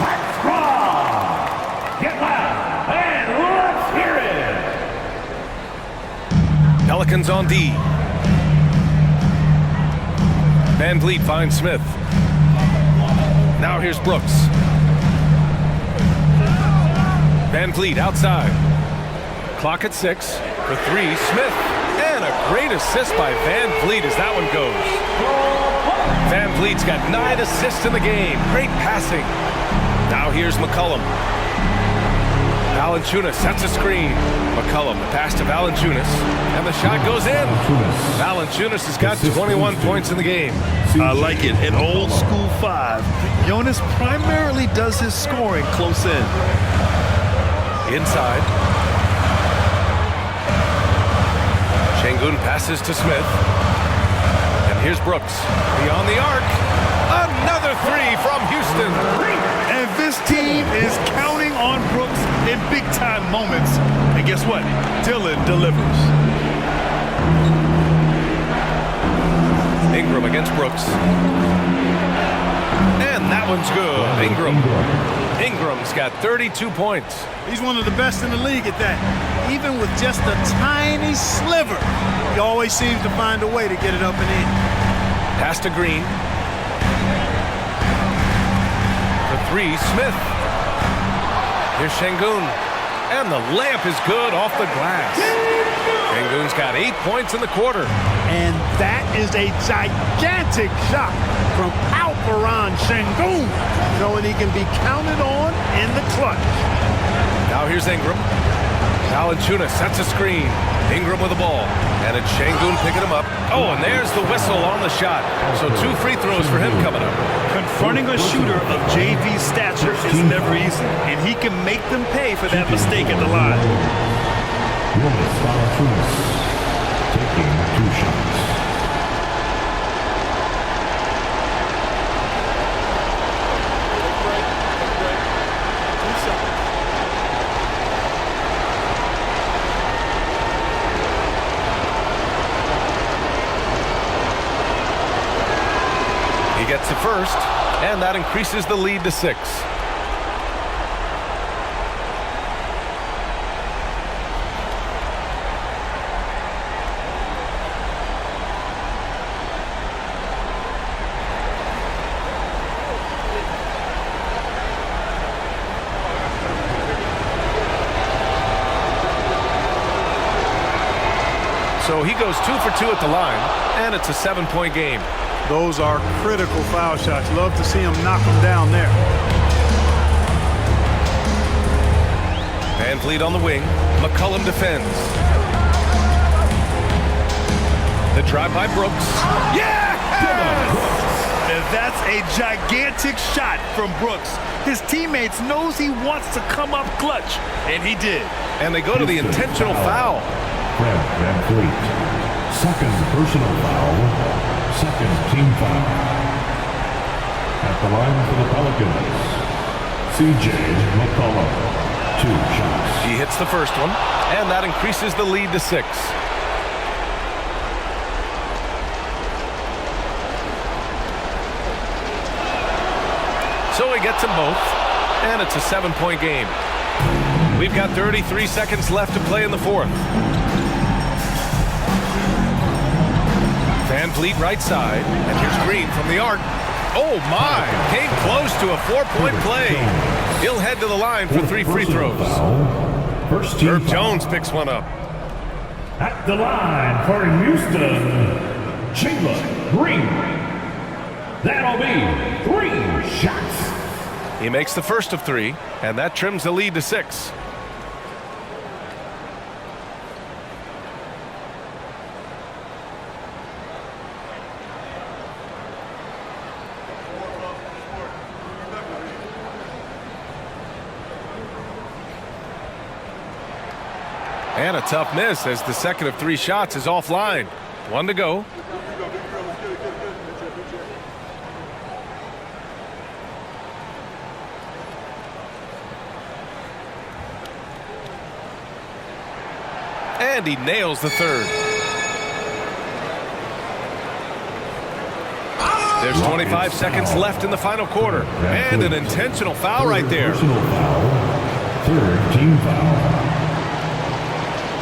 Heartthrob. Get loud and let's hear it. Pelicans on D. Van Vliet finds Smith. Now here's Brooks. Van Vliet outside. Clock at 6 for 3. Smith. And a great assist by Van Vliet as that one goes. Van Vliet's got 9 assists in the game. Great passing. Now here's McCollum. Valanciunas sets a screen. McCollum, the pass to Valanciunas. And the shot goes in. Valanciunas has got 21 points in the game. I like it. An old school 5. Jonas primarily does his scoring close in. Inside. Şengün passes to Smith. And here's Brooks. Beyond the arc. Another 3 from Houston. And this team is counting on Brooks in big-time moments. And guess what? Dillon delivers. Ingram against Brooks. And that one's good. Ingram's got 32 points. He's one of the best in the league at that. Even with just a tiny sliver, he always seems to find a way to get it up and in. Pass to Green. For 3, Smith. Here's Şengün. And the layup is good off the glass. Şengün's got 8 points in the quarter. And that is a gigantic shot from Alperen Şengün, showing he can be counted on in the clutch. Now here's Ingram. Valanciunas sets a screen. Ingram with the ball. And it's Şengün picking him up. Oh, and there's the whistle on the shot. So 2 free throws for him coming up. Confronting a shooter of JV stature is never easy, and he can make them pay for that mistake at the line. Taking 2 shots. He gets the first, and that increases the lead to 6. So he goes 2 for 2 at the line, and it's a 7-point game. Those are critical foul shots. Love to see him knock them down there. Van Vliet on the wing. McCollum defends. The drive by Brooks. Yeah! And that's a gigantic shot from Brooks. His teammates knows he wants to come up clutch, and he did. And they go to the intentional foul. Fred Van Vliet. Second personal foul. Second team foul. At the line for the Pelicans, C.J. McCollum. 2 shots. He hits the first one, and that increases the lead to 6. So he gets them both, and it's a 7-point game. We've got 33 seconds left to play in the 4th. Van Vliet right side, and here's Green from the arc. Oh my, came close to a 4-point play. He'll head to the line for 3 free throws. First team Herb Jones picks one up. At the line for Houston, Jalen Green. That'll be 3 shots. He makes the first of 3, and that trims the lead to 6. And a tough miss as the second of 3 shots is offline. 1 to go. And he nails the third. There's 25 seconds left in the final quarter. And an intentional foul right there. Personal foul. Third team foul.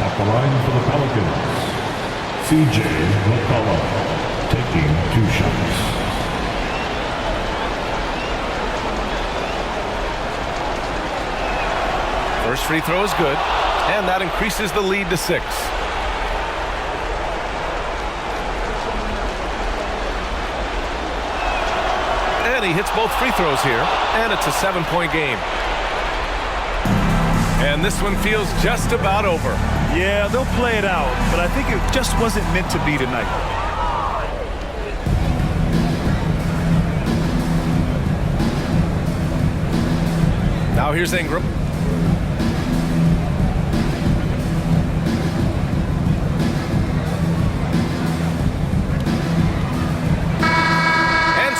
At the line for the Pelicans, CJ McCollum taking 2 shots. First free throw is good, and that increases the lead to 6. And he hits both free throws here, and it's a 7-point game. And this one feels just about over. Yeah, they'll play it out, but I think it just wasn't meant to be tonight. Now here's Ingram.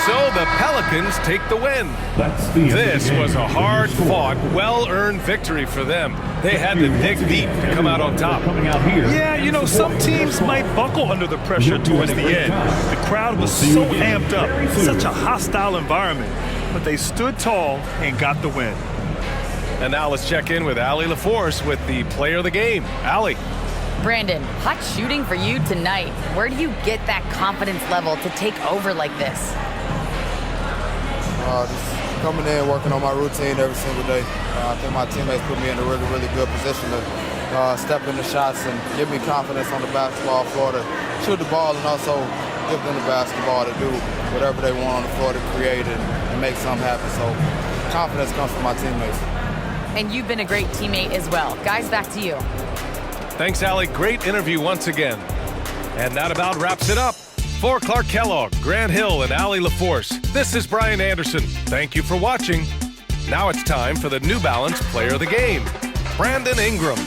So the Pelicans take the win. This was a hard-fought, well-earned victory for them. They had to dig deep to come out on top. Yeah, you know, some teams might buckle under the pressure towards the end. The crowd was so amped up, such a hostile environment, but they stood tall and got the win. And now let's check in with Allie LaForce with the player of the game. Allie. Brandon, hot shooting for you tonight. Where do you get that confidence level to take over like this? Just coming in, working on my routine every single day. I think my teammates put me in a really, really good position to step into shots and give me confidence on the basketball floor to shoot the ball and also give them the basketball to do whatever they want on the floor to create and make something happen. So confidence comes from my teammates. And you've been a great teammate as well. Guys, back to you. Thanks, Allie. Great interview once again. And that about wraps it up. For Clark Kellogg, Grant Hill, and Allie LaForce, this is Brian Anderson. Thank you for watching. Now it's time for the New Balance Player of the Game, Brandon Ingram.